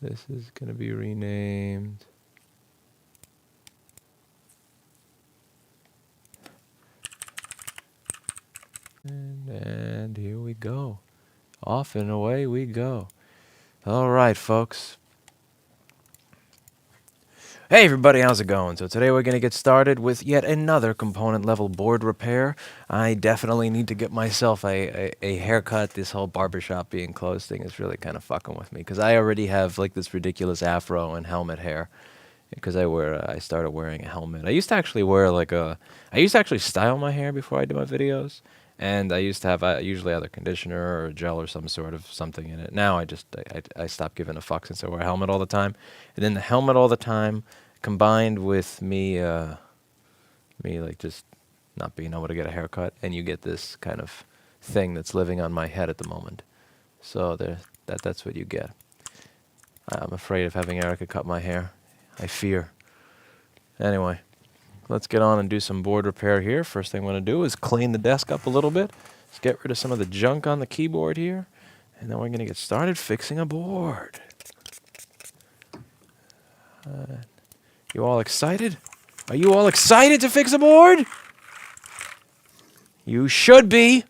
This is going to be renamed. And here we go. Off and away we go. All right, folks. Hey everybody, how's it going? So today we're going to get started with yet another component level board repair. I definitely need to get myself a haircut. This whole barbershop being closed thing is really kind of fucking with me because I already have like this ridiculous afro and helmet hair because I started wearing a helmet. I used to actually style my hair before I do my videos. And I used to have usually either conditioner or gel or some sort of something in it. Now I stopped giving a fuck since I wear a helmet all the time. And then the helmet all the time combined with me like just not being able to get a haircut, and you get this kind of thing that's living on my head at the moment. So that's what you get. I'm afraid of having Erica cut my hair. I fear. Anyway. Let's get on and do some board repair here. First thing I'm going to do is clean the desk up a little bit. Let's get rid of some of the junk on the keyboard here. And then we're going to get started fixing a board. You all excited? Are you all excited to fix a board? You should be.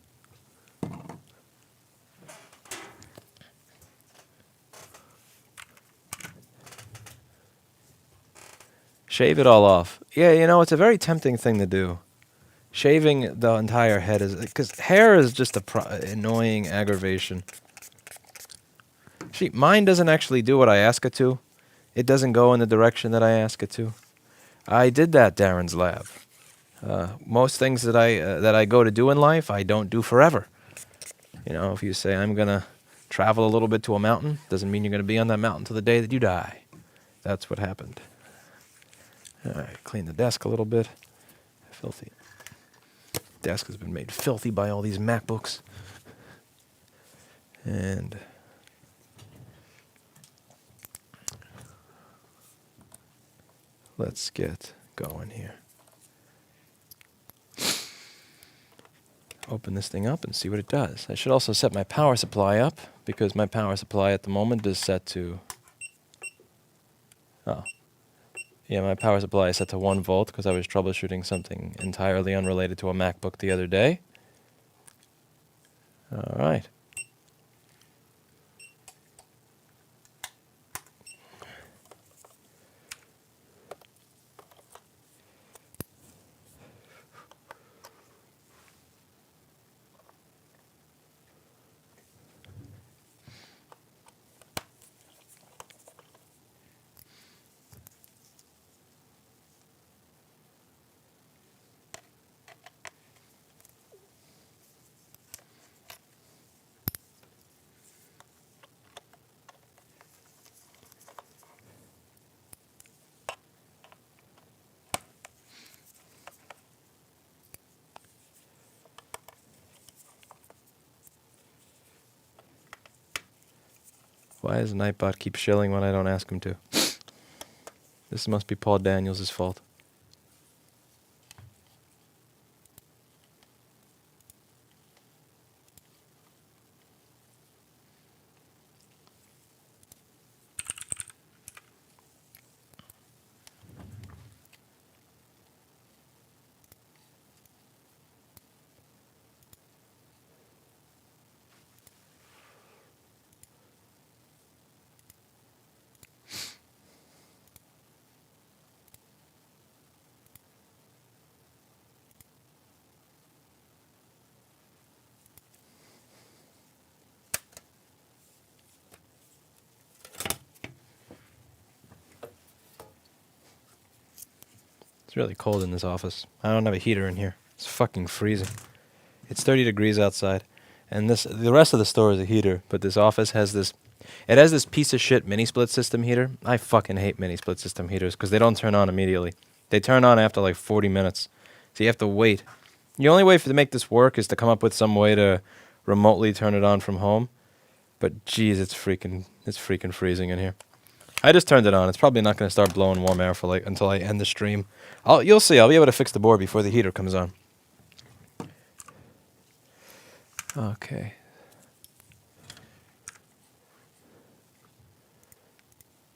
Shave it all off. Yeah, you know, it's a very tempting thing to do. Shaving the entire head is... Because hair is just annoying aggravation. See, mine doesn't actually do what I ask it to. It doesn't go in the direction that I ask it to. I did that, Darren's lab. Most things that I go to do in life, I don't do forever. You know, if you say, I'm going to travel a little bit to a mountain, doesn't mean you're going to be on that mountain till the day that you die. That's what happened. All right, clean the desk a little bit. Filthy. Desk has been made filthy by all these MacBooks. And let's get going here. Open this thing up and see what it does. I should also set my power supply up because my power supply at the moment is set to... Oh. Yeah, my power supply is set to 1 volt because I was troubleshooting something entirely unrelated to a MacBook the other day. All right. Why does Nightbot keep shilling when I don't ask him to? This must be Paul Daniels' fault. It's really cold in this office. I don't have a heater in here. It's fucking freezing. It's 30 degrees outside. And the rest of the store is a heater, but this office has this... It has this piece of shit mini-split system heater. I fucking hate mini-split system heaters because they don't turn on immediately. They turn on after like 40 minutes. So you have to wait. The only way to make this work is to come up with some way to remotely turn it on from home. But geez, it's freaking freezing in here. I just turned it on. It's probably not going to start blowing warm air for like until I end the stream. You'll see. I'll be able to fix the board before the heater comes on. Okay.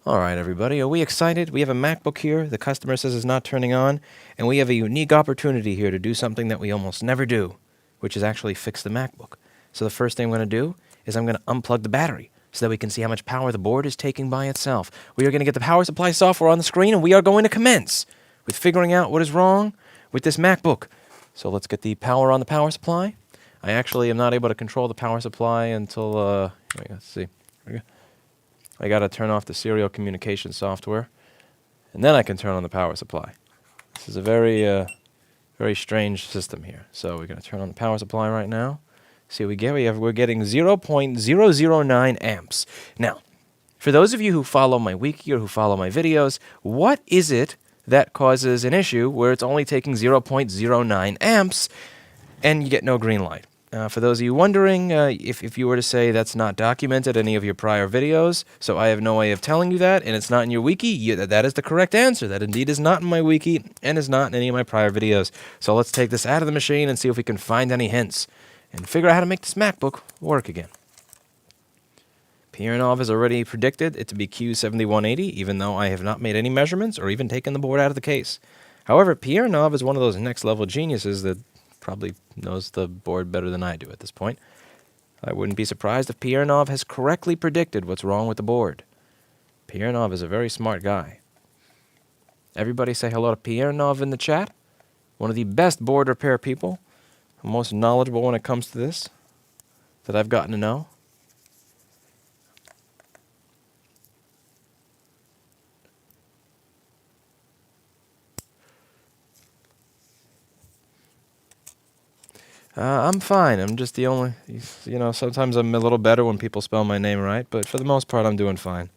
All right, everybody, are we excited? We have a MacBook here the customer says is not turning on, and we have a unique opportunity here to do something that we almost never do, which is actually fix the MacBook. So the first thing I'm going to do is I'm going to unplug the battery so that we can see how much power the board is taking by itself. We are going to get the power supply software on the screen, and we are going to commence with figuring out what is wrong with this MacBook. So let's get the power on the power supply. I actually am not able to control the power supply until, let's see. I got to turn off the serial communication software, and then I can turn on the power supply. This is a very, very strange system here. So we're going to turn on the power supply right now. See what we get. We're getting 0.009 amps. Now, for those of you who follow my wiki or who follow my videos, what is it that causes an issue where it's only taking 0.09 amps and you get no green light? For those of you wondering, if you were to say that's not documented in any of your prior videos, so I have no way of telling you that, and it's not in your wiki, that is the correct answer. That indeed is not in my wiki and is not in any of my prior videos. So let's take this out of the machine and see if we can find any hints and figure out how to make this MacBook work again. Piranov has already predicted it to be Q7180, even though I have not made any measurements or even taken the board out of the case. However, Piranov is one of those next-level geniuses that probably knows the board better than I do at this point. I wouldn't be surprised if Piranov has correctly predicted what's wrong with the board. Piranov is a very smart guy. Everybody say hello to Piranov in the chat. One of the best board repair people, most knowledgeable when it comes to this that I've gotten to know. I'm fine. I'm just the only, sometimes I'm a little better when people spell my name right, but for the most part, I'm doing fine.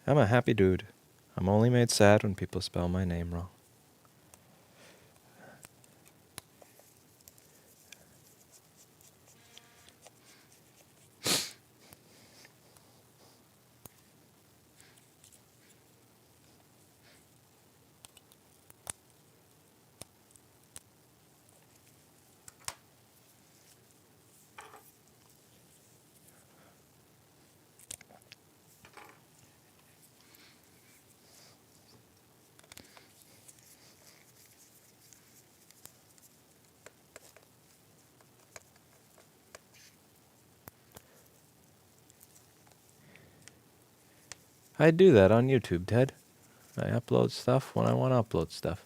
I'm a happy dude. I'm only made sad when people spell my name wrong. I do that on YouTube, Ted. I upload stuff when I want to upload stuff.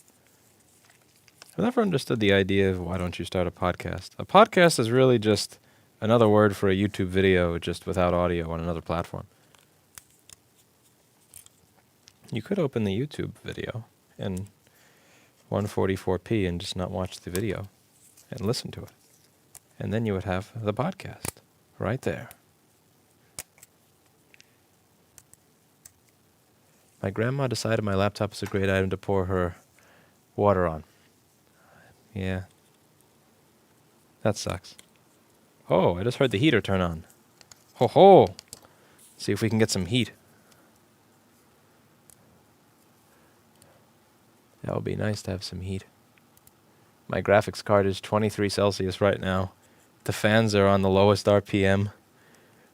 I've never understood the idea of why don't you start a podcast. A podcast is really just another word for a YouTube video, just without audio on another platform. You could open the YouTube video in 144p and just not watch the video and listen to it. And then you would have the podcast right there. My grandma decided my laptop is a great item to pour her water on. Yeah. That sucks. Oh, I just heard the heater turn on. Ho ho! See if we can get some heat. That would be nice to have some heat. My graphics card is 23 Celsius right now. The fans are on the lowest RPM,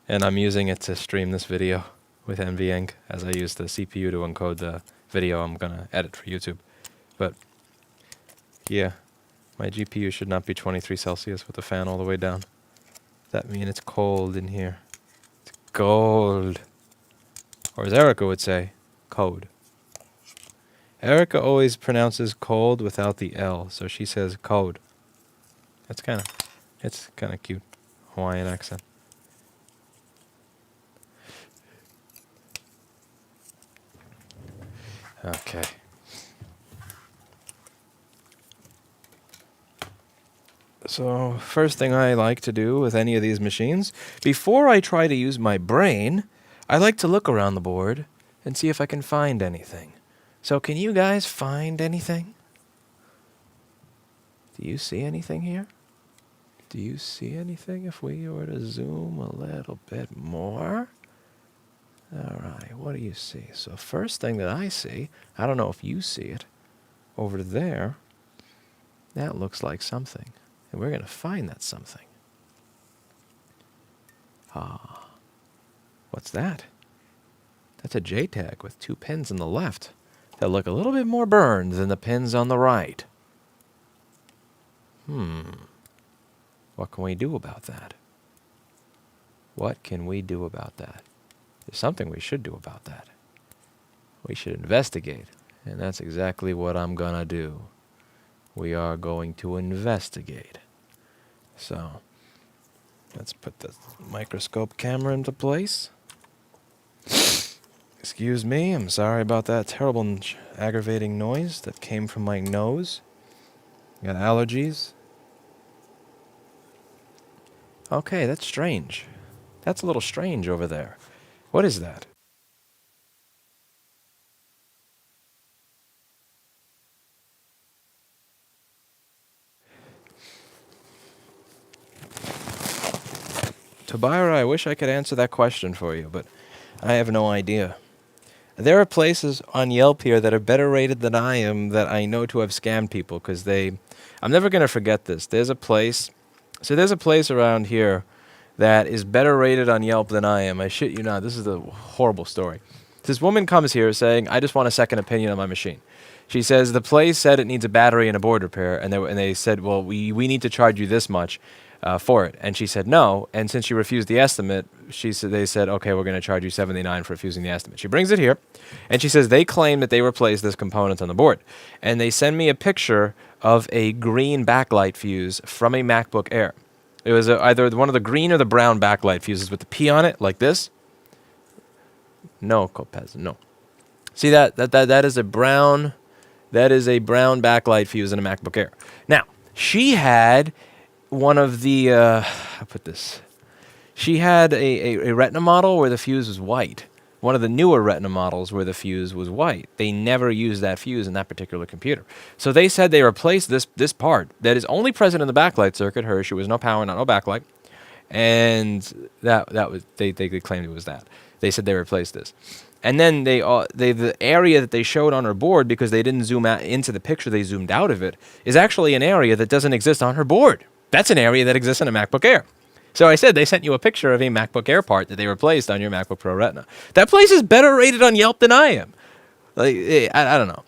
and I'm using it to stream this video with NVENC as I use the CPU to encode the video I'm going to edit for YouTube. But, yeah, my GPU should not be 23 Celsius with the fan all the way down. That means it's cold in here. It's cold. Or as Erica would say, code. Erica always pronounces cold without the L, so she says code. It's kind of cute Hawaiian accent. Okay. So, first thing I like to do with any of these machines, before I try to use my brain, I like to look around the board and see if I can find anything. So, can you guys find anything? Do you see anything here? Do you see anything if we were to zoom a little bit more? All right, what do you see? So first thing that I see, I don't know if you see it, over there, that looks like something. And we're going to find that something. Ah, what's that? That's a JTAG with 2 pins on the left that look a little bit more burned than the pins on the right. What can we do about that? What can we do about that? There's something we should do about that. We should investigate. And that's exactly what I'm going to do. We are going to investigate. So, let's put the microscope camera into place. Excuse me, I'm sorry about that terrible and aggravating noise that came from my nose. Got allergies. Okay, that's strange. That's a little strange over there. What is that? Tobiara, I wish I could answer that question for you, but I have no idea. There are places on Yelp here that are better rated than I am that I know to have scammed people because they... I'm never going to forget this. There's a place around here that is better rated on Yelp than I am. I shit you not. This is a horrible story. This woman comes here saying, I just want a second opinion on my machine. She says the place said it needs a battery and a board repair, and they said, well, we need to charge you this much for it. And she said no, and since she refused the estimate, they said, okay, we're going to charge you $79 for refusing the estimate. She brings it here, and she says they claim that they replaced this component on the board. And they send me a picture of a green backlight fuse from a MacBook Air. It was either one of the green or the brown backlight fuses with the P on it, like this. No, Copez, no. See that is a brown... That is a brown backlight fuse in a MacBook Air. Now, she had one of the, how put this? She had a Retina model where the fuse was white. One of the newer Retina models where the fuse was white. They never used that fuse in that particular computer. So they said they replaced this part that is only present in the backlight circuit. Her issue was no power, no backlight. And that was, they claimed it was that. They said they replaced this. And then the area that they showed on her board, because they didn't zoom out into the picture, they zoomed out of it, is actually an area that doesn't exist on her board. That's an area that exists in a MacBook Air. So I said they sent you a picture of a MacBook Air part that they replaced on your MacBook Pro Retina. That place is better rated on Yelp than I am. Like, I don't know.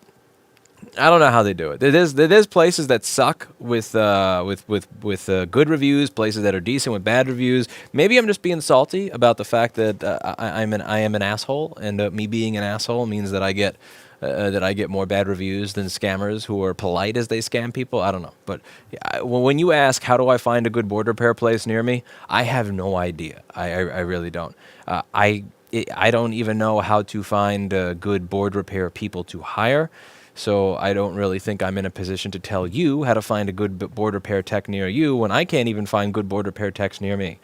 I don't know how they do it. There's places that suck with good reviews, places that are decent with bad reviews. Maybe I'm just being salty about the fact that I am an asshole, and me being an asshole means that I get more bad reviews than scammers who are polite as they scam people. I don't know, but when you ask how do I find a good board repair place near me, I have no idea. I really don't. I don't even know how to find good board repair people to hire. So I don't really think I'm in a position to tell you how to find a good board repair tech near you when I can't even find good board repair techs near me.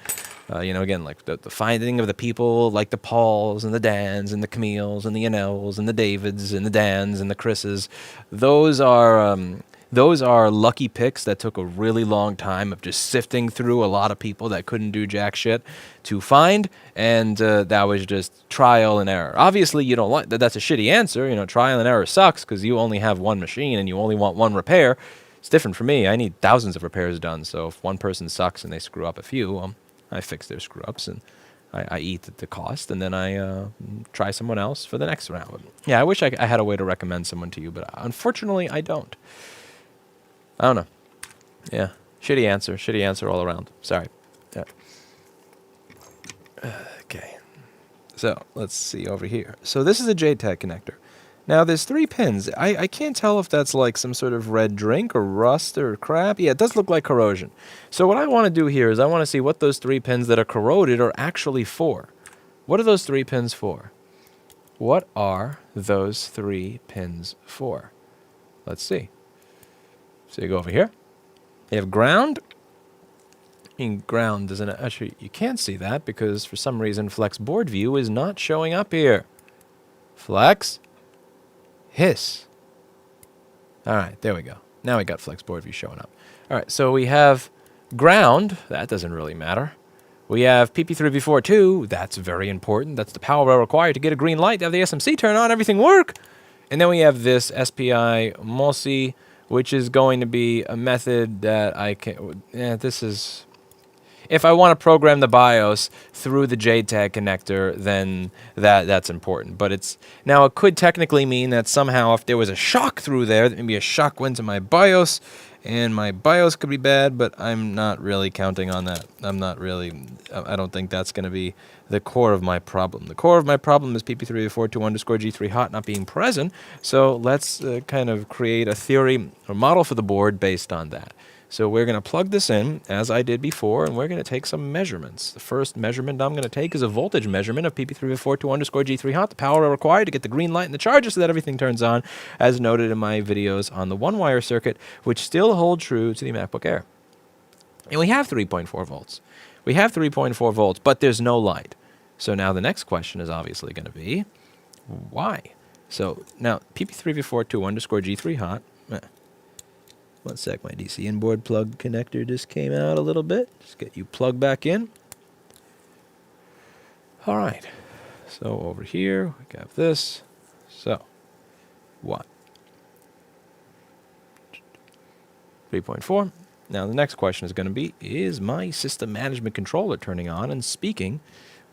Again, like the finding of the people like the Pauls and the Dans and the Camilles and the Yanels and the Davids and the Dans and the Chris's, those are lucky picks that took a really long time of just sifting through a lot of people that couldn't do jack shit to find, and that was just trial and error. Obviously, you don't like that. That's a shitty answer. Trial and error sucks because you only have one machine and you only want one repair. It's different for me. I need thousands of repairs done. So if one person sucks and they screw up a few, I fix their screw ups and I eat the cost, and then I try someone else for the next round. Yeah, I wish I had a way to recommend someone to you, but unfortunately, I don't. I don't know. Yeah, shitty answer all around. Sorry. Yeah. Okay. So let's see over here. So this is a JTAG connector. Now there's 3 pins. I can't tell if that's like some sort of red drink or rust or crap. Yeah, it does look like corrosion. So what I want to do here is I want to see what those 3 pins that are corroded are actually for. What are those 3 pins for? What are those 3 pins for? Let's see. So you go over here. You have ground. Ground doesn't actually, you can't see that because for some reason Flex board view is not showing up here. Flex. Hiss. All right, there we go. Now we got Flex board view showing up. All right, so we have ground. That doesn't really matter. We have PP3V42. That's very important. That's the power rail required to get a green light, to have the SMC turn on, everything work. And then we have this SPI MOSI, which is going to be a method that I can... this is... If I want to program the BIOS through the JTAG connector, then that's important. But it's... Now, it could technically mean that somehow if there was a shock through there, that maybe a shock went to my BIOS, and my BIOS could be bad, but I'm not really counting on that. I don't think that's going to be the core of my problem. The core of my problem is PP342_G3 hot not being present, so let's kind of create a theory or model for the board based on that. So we're going to plug this in, as I did before, and we're going to take some measurements. The first measurement I'm going to take is a voltage measurement of PP342_G3 hot, the power required to get the green light in the charger so that everything turns on, as noted in my videos on the one-wire circuit, which still hold true to the MacBook Air. And we have 3.4 volts. We have 3.4 volts, but there's no light. So now the next question is obviously going to be, why? So now PP3V42_G3 hot... One sec, my DC inboard plug connector just came out a little bit. Just get you plugged back in. All right. So over here, we have this. So, what? 3.4. Now the next question is going to be, is my system management controller turning on and speaking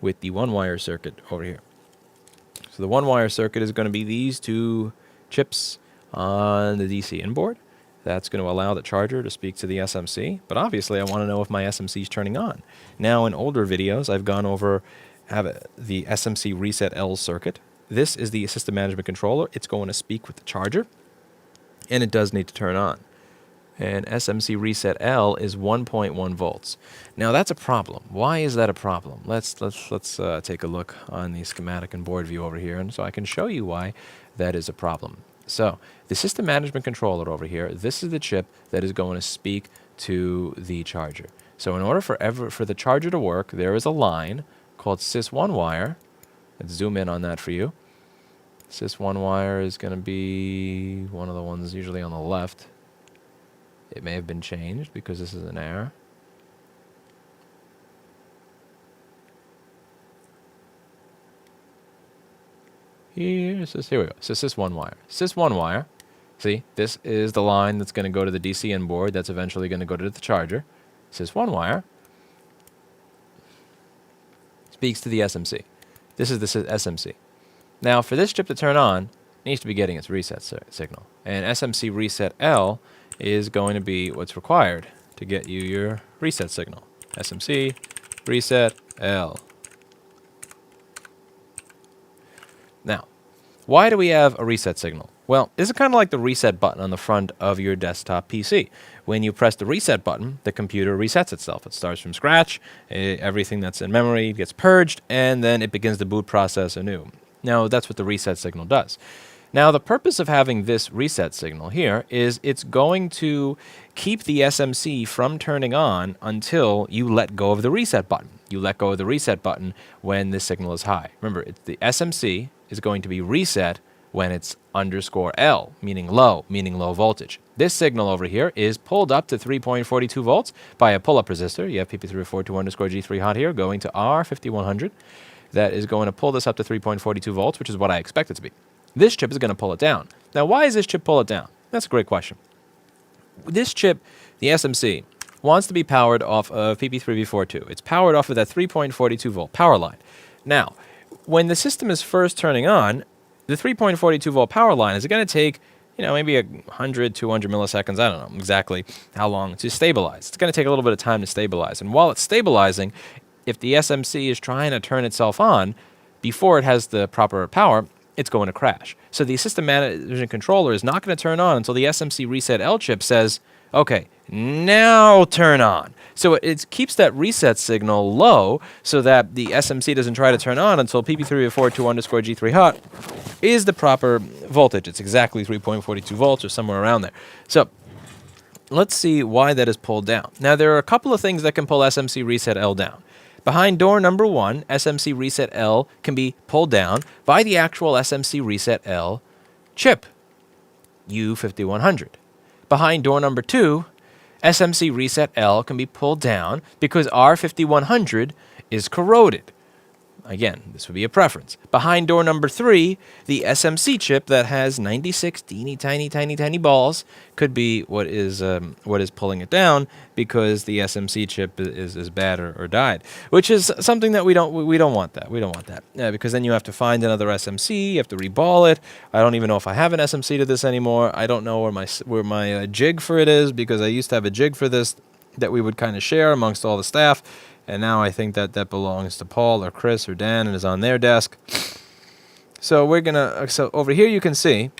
with the one-wire circuit over here? So the one-wire circuit is going to be these two chips on the DC inboard. That's going to allow the charger to speak to the SMC, but obviously I want to know if my SMC is turning on. Now in older videos, I've gone over the SMC Reset L circuit. This is the system management controller. It's going to speak with the charger, and it does need to turn on. And SMC Reset L is 1.1 volts. Now that's a problem. Why is that a problem? Let's take a look on the schematic and board view over here, and so I can show you why that is a problem. So the system management controller over here, this is the chip that is going to speak to the charger. So in order for the charger to work, there is a line called sys1 wire. Let's zoom in on that for you. Sys1 wire is going to be one of the ones usually on the left. It may have been changed because this is an error. Here we go. So sys1 wire. Sys1 wire. See, this is the line that's going to go to the DC inboard. That's eventually going to go to the charger. Sys1 wire speaks to the SMC. This is the SMC. Now, for this chip to turn on, it needs to be getting its reset signal. And SMC Reset L is going to be what's required to get you your reset signal. SMC Reset L. Now, why do we have a reset signal? Well, this is kind of like the reset button on the front of your desktop PC. When you press the reset button, the computer resets itself. It starts from scratch, everything that's in memory gets purged, and then it begins the boot process anew. Now, that's what the reset signal does. Now, the purpose of having this reset signal here is it's going to keep the SMC from turning on until you let go of the reset button. You let go of the reset button when this signal is high. Remember, the SMC is going to be reset when it's _L, meaning low voltage. This signal over here is pulled up to 3.42 volts by a pull-up resistor. You have PP342_G3 hot here going to R5100. That is going to pull this up to 3.42 volts, which is what I expect it to be. This chip is going to pull it down. Now, why does this chip pull it down? That's a great question. This chip, the SMC, wants to be powered off of PP3V42. It's powered off of that 3.42 volt power line. Now, when the system is first turning on, the 3.42 volt power line is going to take, maybe 100, 200 milliseconds. I don't know exactly how long to stabilize. It's going to take a little bit of time to stabilize. And while it's stabilizing, if the SMC is trying to turn itself on before it has the proper power, it's going to crash. So the system management controller is not going to turn on until the SMC Reset L chip says, okay, now turn on. So it keeps that reset signal low so that the SMC doesn't try to turn on until PP3V42_G3 hot is the proper voltage. It's exactly 3.42 volts or somewhere around there. So let's see why that is pulled down. Now, there are a couple of things that can pull SMC Reset L down. Behind door number 1, SMC Reset L can be pulled down by the actual SMC Reset L chip, U5100. Behind door number 2, SMC Reset L can be pulled down because R5100 is corroded. Again, this would be a preference. Behind door number 3, the SMC chip that has 96 teeny tiny balls could be what is pulling it down, because the SMC chip is bad or died, which is something that we don't want that. We don't want that, because then you have to find another SMC, you have to reball it. I don't even know if I have an SMC to this anymore. I don't know where my jig for it is, because I used to have a jig for this that we would kind of share amongst all the staff. And now I think that belongs to Paul or Chris or Dan and is on their desk. So so over here you can see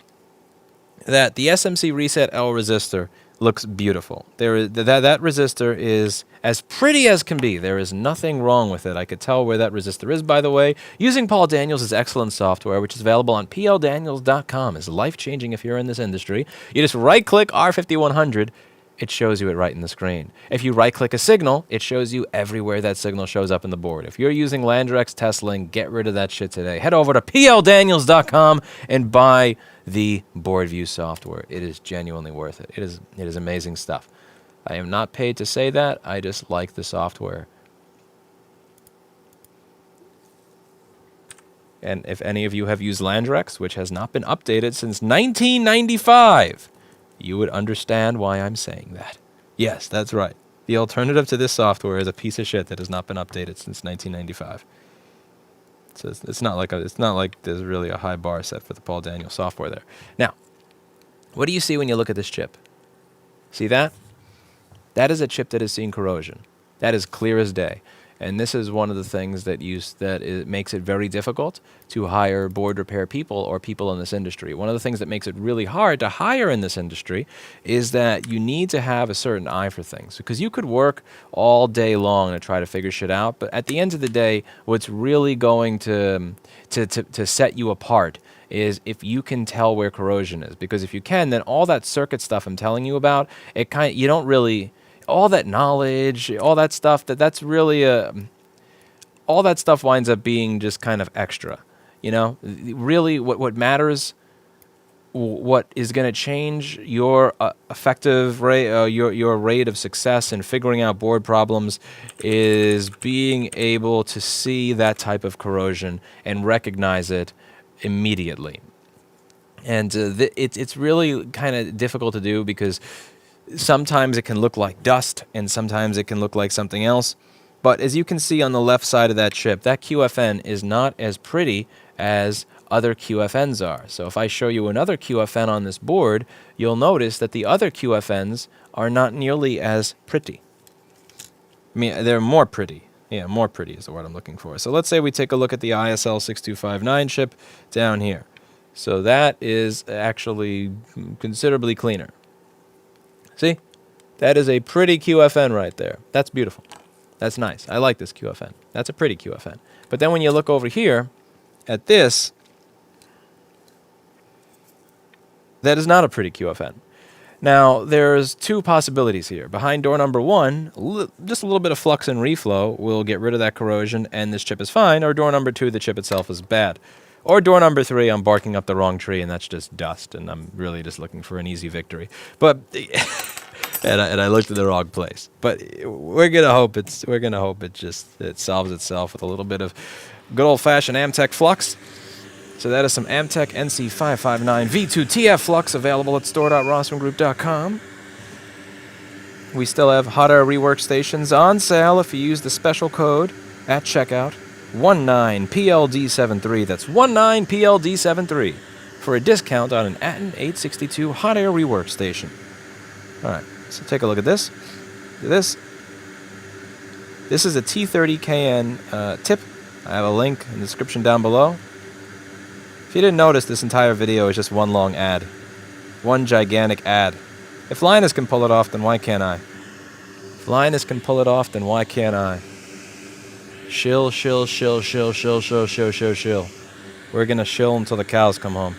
that the SMC Reset L resistor looks beautiful. That resistor is as pretty as can be. There is nothing wrong with it. I could tell where that resistor is, by the way. Using Paul Daniels' excellent software, which is available on pldaniels.com, is life-changing if you're in this industry. You just right-click R5100. It shows you it right in the screen. If you right-click a signal, it shows you everywhere that signal shows up in the board. If you're using Landrex Testlink, get rid of that shit today. Head over to pldaniels.com and buy the board view software. It is genuinely worth it. It is amazing stuff. I am not paid to say that. I just like the software. And if any of you have used Landrex, which has not been updated since 1995, you would understand why I'm saying that. Yes, that's right. The alternative to this software is a piece of shit that has not been updated since 1995. So it's not like there's really a high bar set for the Paul Daniels software there. Now, what do you see when you look at this chip? See that? That is a chip that has seen corrosion. That is clear as day. And this is one of the things that makes it very difficult to hire board repair people or people in this industry. One of the things that makes it really hard to hire in this industry is that you need to have a certain eye for things. Because you could work all day long to try to figure shit out, but at the end of the day, what's really going to set you apart is if you can tell where corrosion is. Because if you can, then all that circuit stuff I'm telling you about, you don't really... all that knowledge, all that stuff, that's really all that stuff winds up being just kind of extra, you know? Really, what matters, what is going to change your effective rate, your rate of success in figuring out board problems, is being able to see that type of corrosion and recognize it immediately. And it's really kind of difficult to do, because sometimes it can look like dust, and sometimes it can look like something else. But as you can see on the left side of that chip, that QFN is not as pretty as other QFNs are. So if I show you another QFN on this board, you'll notice that the other QFNs are not nearly as pretty. I mean, they're more pretty. Yeah, more pretty is the word I'm looking for. So let's say we take a look at the ISL 6259 chip down here. So that is actually considerably cleaner. See? That is a pretty QFN right there. That's beautiful. That's nice. I like this QFN. That's a pretty QFN. But then when you look over here at this, that is not a pretty QFN. Now, there's two possibilities here. Behind door number 1, just a little bit of flux and reflow will get rid of that corrosion, and this chip is fine. Or door number 2, the chip itself is bad. Or door number 3, I'm barking up the wrong tree, and that's just dust, and I'm really just looking for an easy victory. But and I looked at the wrong place. But we're gonna hope it solves itself with a little bit of good old-fashioned Amtech flux. So that is some Amtech NC559 V2TF flux available at store.rossmangroup.com. We still have hot air rework stations on sale if you use the special code at checkout. 19PLD73, that's 19PLD73, for a discount on an Atten 862 hot air rework station. Alright, so take a look at this. This is a T30KN tip. I have a link in the description down below. If you didn't notice, this entire video is just one long ad. One gigantic ad. If Linus can pull it off, then why can't I? If Linus can pull it off, then why can't I? Shill, shill, shill, shill, shill, shill, shill, shill, shill. We're gonna shill until the cows come home.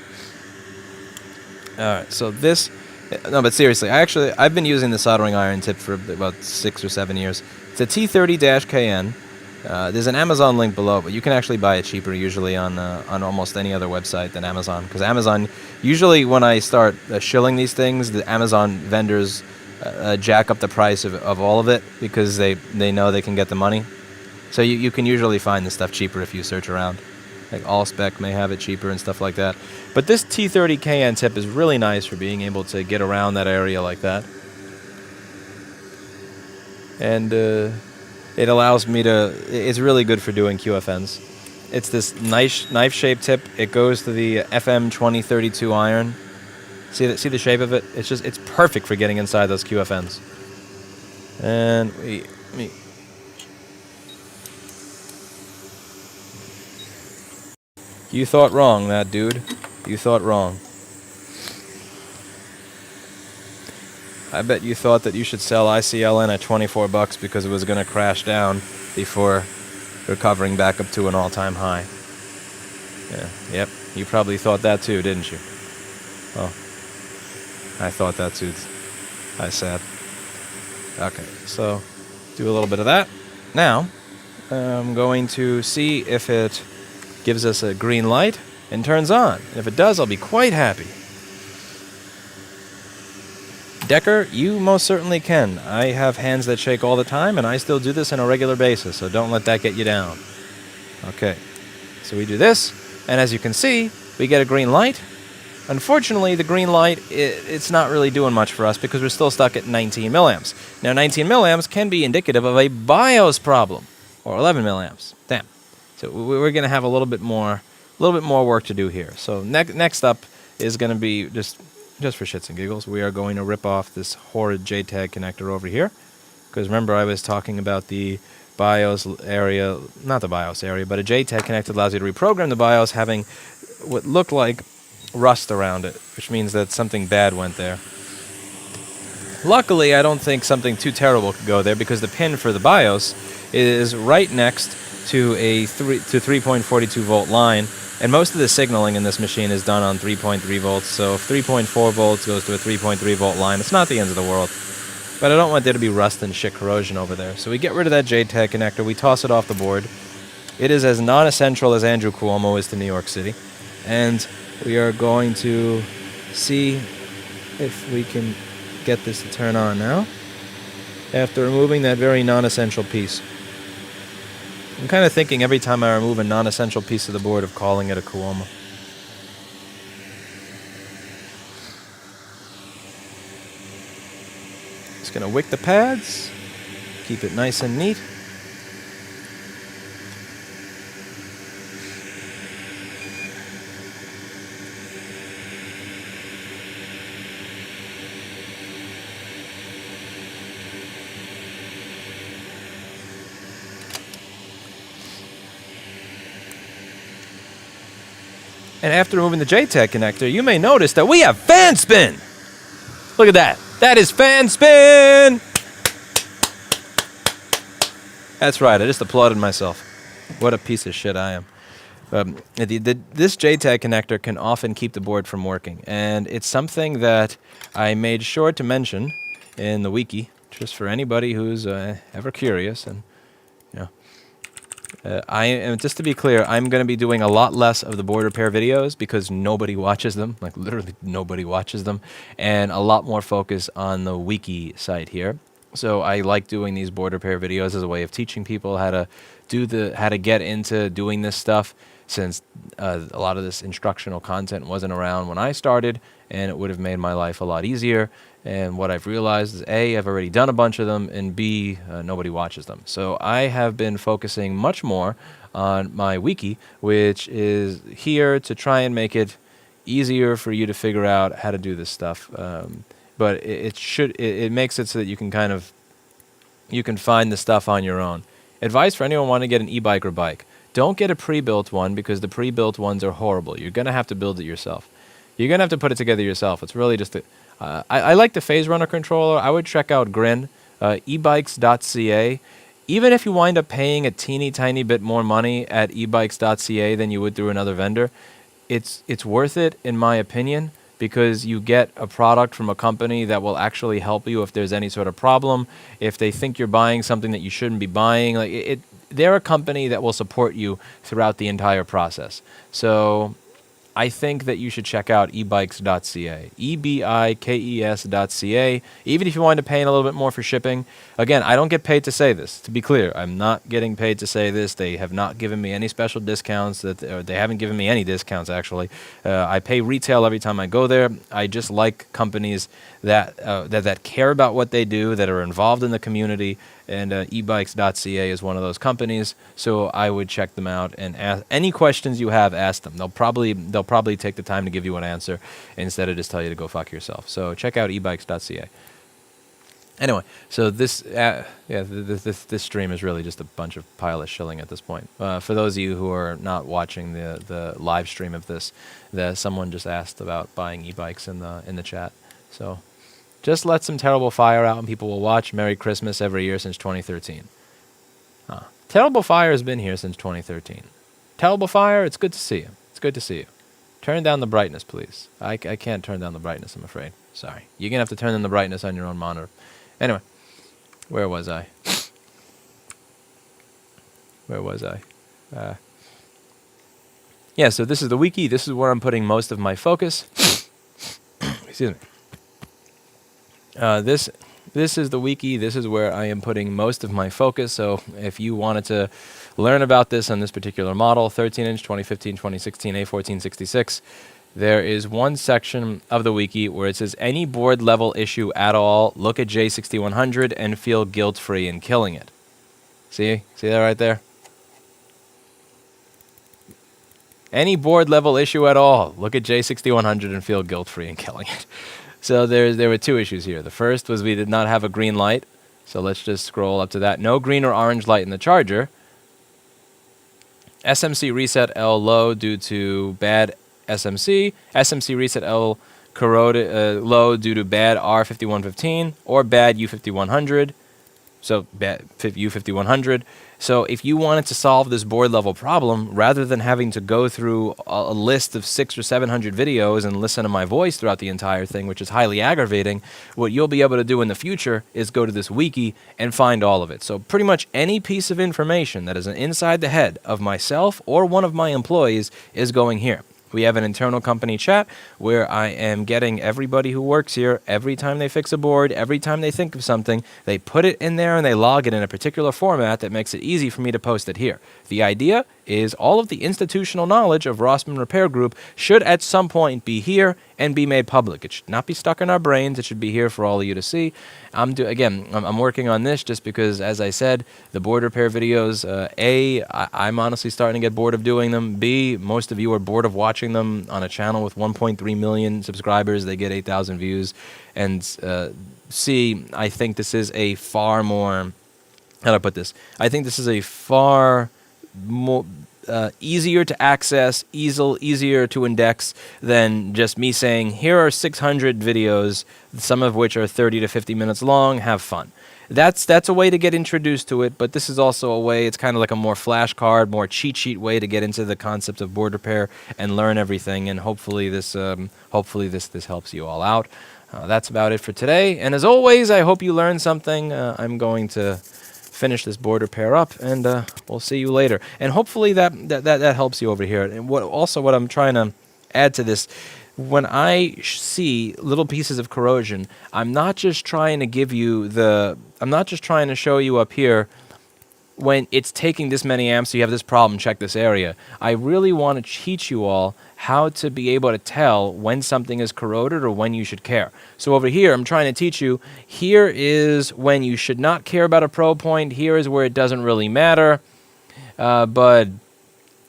Alright, so this... No, but seriously, I've been using the soldering iron tip for about 6 or 7 years. It's a T30-KN. There's an Amazon link below, but you can actually buy it cheaper usually on almost any other website than Amazon. Because Amazon, usually when I start shilling these things, the Amazon vendors jack up the price of all of it because they know they can get the money. So you can usually find this stuff cheaper if you search around. Like Allspec may have it cheaper and stuff like that. But this T30KN tip is really nice for being able to get around that area like that. And it allows me to, it's really good for doing QFNs. It's this nice knife-shaped tip. It goes to the FM 2032 iron. See the shape of it? It's perfect for getting inside those QFNs. And you thought wrong, that dude. You thought wrong. I bet you thought that you should sell ICLN at 24 bucks because it was going to crash down before recovering back up to an all-time high. Yeah, yep. You probably thought that too, didn't you? Oh, I thought that too. I said. Okay, so do a little bit of that. Now, I'm going to see if it gives us a green light and turns on. And if it does, I'll be quite happy. Decker, you most certainly can. I have hands that shake all the time, and I still do this on a regular basis, so don't let that get you down. Okay, so we do this, and as you can see, we get a green light. Unfortunately, the green light, it's not really doing much for us because we're still stuck at 19 milliamps. Now, 19 milliamps can be indicative of a BIOS problem, or 11 milliamps. Damn. So we're going to have a little bit more work to do here. So next up is going to be just for shits and giggles, we are going to rip off this horrid JTAG connector over here. Because remember, I was talking about the BIOS area, not the BIOS area, but a JTAG connector allows you to reprogram the BIOS having what looked like rust around it, which means that something bad went there. Luckily, I don't think something too terrible could go there because the pin for the BIOS is right next to a 3.42 volt line. And most of the signaling in this machine is done on 3.3 volts, so if 3.4 volts goes to a 3.3 volt line, it's not the end of the world. But I don't want there to be rust and shit corrosion over there. So we get rid of that JTAG connector, we toss it off the board. It is as non-essential as Andrew Cuomo is to New York City. And we are going to see if we can get this to turn on now, after removing that very non-essential piece. I'm kind of thinking every time I remove a non-essential piece of the board of calling it a Cuomo. Just going to wick the pads, keep it nice and neat. And after removing the JTAG connector, you may notice that we have fan spin. Look at that. That is fan spin. That's right. I just applauded myself. What a piece of shit I am. This JTAG connector can often keep the board from working. And it's something that I made sure to mention in the wiki, just for anybody who's ever curious. And I am, just to be clear, I'm going to be doing a lot less of the board repair videos because nobody watches them, like literally nobody watches them, and a lot more focus on the wiki site here. So I like doing these board repair videos as a way of teaching people how to get into doing this stuff, since a lot of this instructional content wasn't around when I started, and it would have made my life a lot easier. And what I've realized is A, I've already done a bunch of them, and B, nobody watches them. So I have been focusing much more on my wiki, which is here to try and make it easier for you to figure out how to do this stuff. But it makes it so that you can find the stuff on your own. Advice for anyone wanting to get an e-bike or bike: don't get a pre-built one, because the pre-built ones are horrible. You're going to have to build it yourself. You're going to have to put it together yourself. It's really just I like the Phase Runner controller. I would check out Grin, ebikes.ca. Even if you wind up paying a teeny tiny bit more money at ebikes.ca than you would through another vendor, it's worth it, in my opinion, because you get a product from a company that will actually help you if there's any sort of problem. If they think you're buying something that you shouldn't be buying, they're a company that will support you throughout the entire process. So I think that you should check out ebikes.ca, ebikes.ca. Even if you wanted to pay a little bit more for shipping. Again, I don't get paid to say this. To be clear, I'm not getting paid to say this. They have not given me any special discounts. They haven't given me any discounts, actually. I pay retail every time I go there. I just like companies that care about what they do, that are involved in the community, and ebikes.ca is one of those companies. So I would check them out and ask any questions you have. Ask them. They'll probably take the time to give you an answer instead of just tell you to go fuck yourself. So check out ebikes.ca. Anyway, so this stream is really just a bunch of pile of shilling at this point. For those of you who are not watching the live stream of this, someone just asked about buying e-bikes in the chat. So just let some Terrible Fire out and people will watch. Merry Christmas every year since 2013. Terrible Fire has been here since 2013. Terrible Fire, it's good to see you. It's good to see you. Turn down the brightness, please. I can't turn down the brightness, I'm afraid. Sorry. You're going to have to turn down the brightness on your own monitor. Anyway, where was I? Yeah, so this is the wiki. This is where I'm putting most of my focus. Excuse me. This is the wiki. This is where I am putting most of my focus. So if you wanted to learn about this on this particular model, 13-inch, 2015, 2016, A1466, there is one section of the wiki where it says, any board level issue at all, look at J6100 and feel guilt-free in killing it. See that right there? Any board level issue at all, look at J6100 and feel guilt-free in killing it. So there were two issues here. The first was we did not have a green light. So let's just scroll up to that. No green or orange light in the charger. SMC reset L low due to bad SMC. SMC reset L corroded low due to bad R5115 or bad U5100. So bad U5100. So if you wanted to solve this board level problem, rather than having to go through a list of 600 or 700 videos and listen to my voice throughout the entire thing, which is highly aggravating, what you'll be able to do in the future is go to this wiki and find all of it. So pretty much any piece of information that is inside the head of myself or one of my employees is going here. We have an internal company chat where I am getting everybody who works here, every time they fix a board, every time they think of something, they put it in there and they log it in a particular format that makes it easy for me to post it here. The idea is all of the institutional knowledge of Rossmann Repair Group should at some point be here and be made public. It should not be stuck in our brains. It should be here for all of you to see. I'm working on this just because, as I said, the board repair videos, I'm honestly starting to get bored of doing them. B, most of you are bored of watching them on a channel with 1.3 million subscribers. They get 8,000 views. And C, I think this is a far more, how do I put this? I think this is a far more easier to access, easier to index than just me saying, here are 600 videos, some of which are 30 to 50 minutes long, have fun. That's a way to get introduced to it, but this is also a way, it's kind of like a more flashcard, more cheat sheet way to get into the concept of board repair and learn everything, and hopefully this helps you all out. That's about it for today, and as always, I hope you learned something. I'm going to finish this board repair up, and we'll see you later. And hopefully that helps you over here. And what I'm trying to add to this, when I see little pieces of corrosion, I'm not just trying to give you I'm not just trying to show you up here when it's taking this many amps, so you have this problem, check this area. I really want to teach you all how to be able to tell when something is corroded or when you should care. So over here, I'm trying to teach you, here is when you should not care about a probe point, here is where it doesn't really matter, but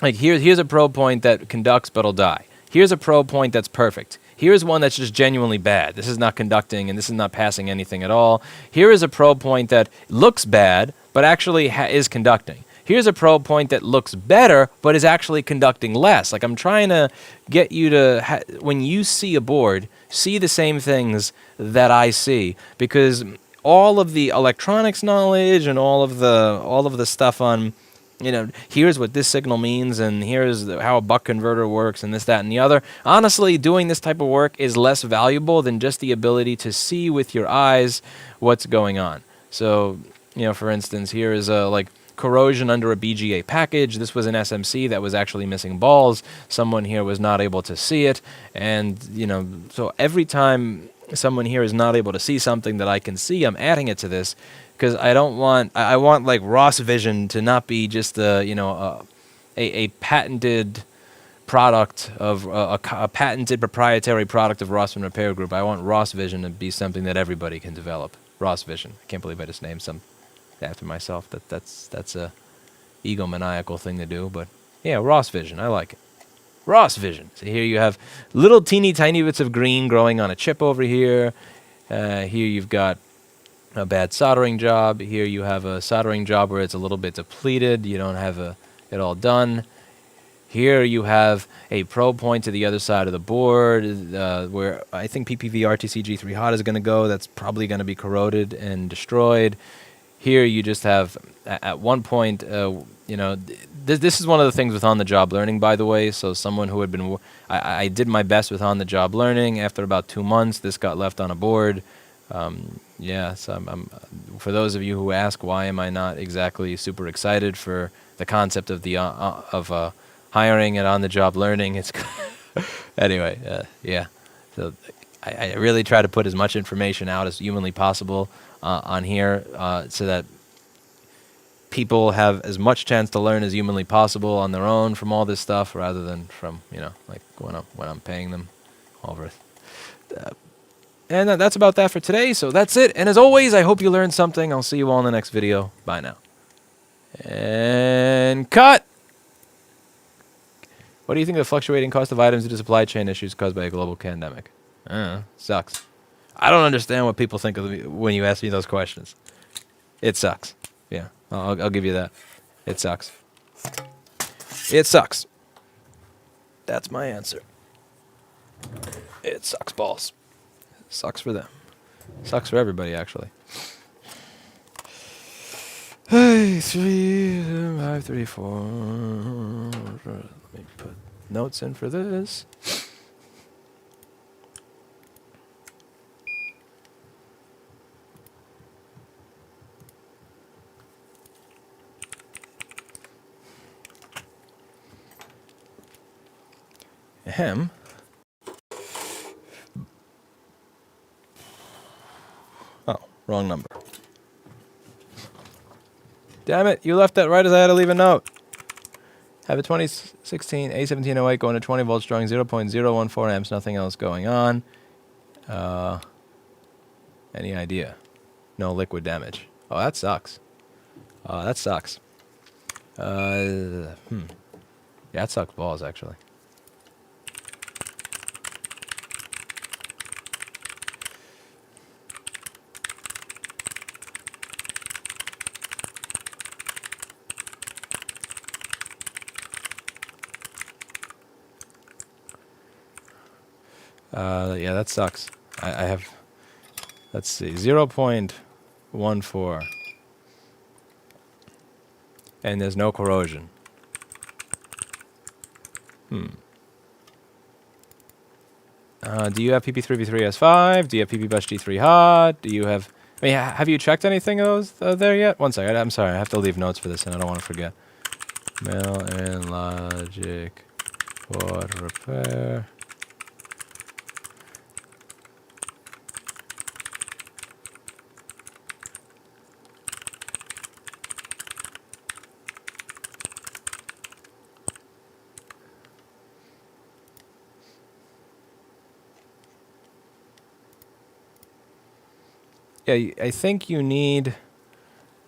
like here's a probe point that conducts but'll die. Here's a probe point that's perfect. Here's one that's just genuinely bad. This is not conducting and this is not passing anything at all. Here is a probe point that looks bad, but actually is conducting. Here's a probe point that looks better, but is actually conducting less. Like I'm trying to get you to, when you see a board, see the same things that I see, because all of the electronics knowledge and all of the stuff on, here's what this signal means, and here's how a buck converter works, and this, that, and the other. Honestly, doing this type of work is less valuable than just the ability to see with your eyes what's going on. So, for instance, here is corrosion under a BGA package. This was an SMC that was actually missing balls. Someone here was not able to see it. And, you know, so every time someone here is not able to see something that I can see, I'm adding it to this because I don't want, I want like Ross Vision to not be just a, you know, a patented product of a patented proprietary product of Rossman Repair Group. I want Ross Vision to be something that everybody can develop. Ross Vision. I can't believe I just named some after myself. That's a egomaniacal thing to do, but yeah, Ross Vision. I like it. Ross Vision. So here you have little teeny tiny bits of green growing on a chip over here. Here you've got a bad soldering job. Here you have a soldering job where it's a little bit depleted. You don't have it all done. Here you have a probe point to the other side of the board where I think PPV RTC G3 hot is going to go. That's probably going to be corroded and destroyed. Here you just have, at one point, you know, this is one of the things with on-the-job learning, by the way. So someone who had been, I did my best with on-the-job learning. After about 2 months, this got left on a board. Yeah, so for those of you who ask, why am I not exactly super excited for the concept of the hiring and on-the-job learning? It's anyway, yeah. So I really try to put as much information out as humanly possible on here so that people have as much chance to learn as humanly possible on their own from all this stuff, rather than from, you know, like when I'm paying them over. And that's about that for today. So that's it. And as always, I hope you learned something. I'll see you all in the next video. Bye now. And cut. What do you think of the fluctuating cost of items due to supply chain issues caused by a global pandemic? Sucks. I don't understand what people think of me when you ask me those questions. It sucks. Yeah, I'll give you that. It sucks. It sucks. That's my answer. It sucks balls. It sucks for them. Sucks for everybody, actually. 3, 5, 3, 4. Let me put notes in for this. Ahem. Oh, wrong number. Damn it, you left that right as I had to leave a note. Have a 2016 A1708 going to 20 volts, drawing 0.014 amps, nothing else going on. Any idea? No liquid damage. Oh, that sucks. That sucks. Yeah, that sucks balls, actually. Yeah, that sucks. I have, let's see, 0.14. And there's no corrosion. Do you have PP3V3S5? Do you have PPBush-G3 hot? Do you have, I mean, have you checked anything of those there yet? One second, I'm sorry, I have to leave notes for this and I don't want to forget. Mail and logic, board repair. Yeah, I think you need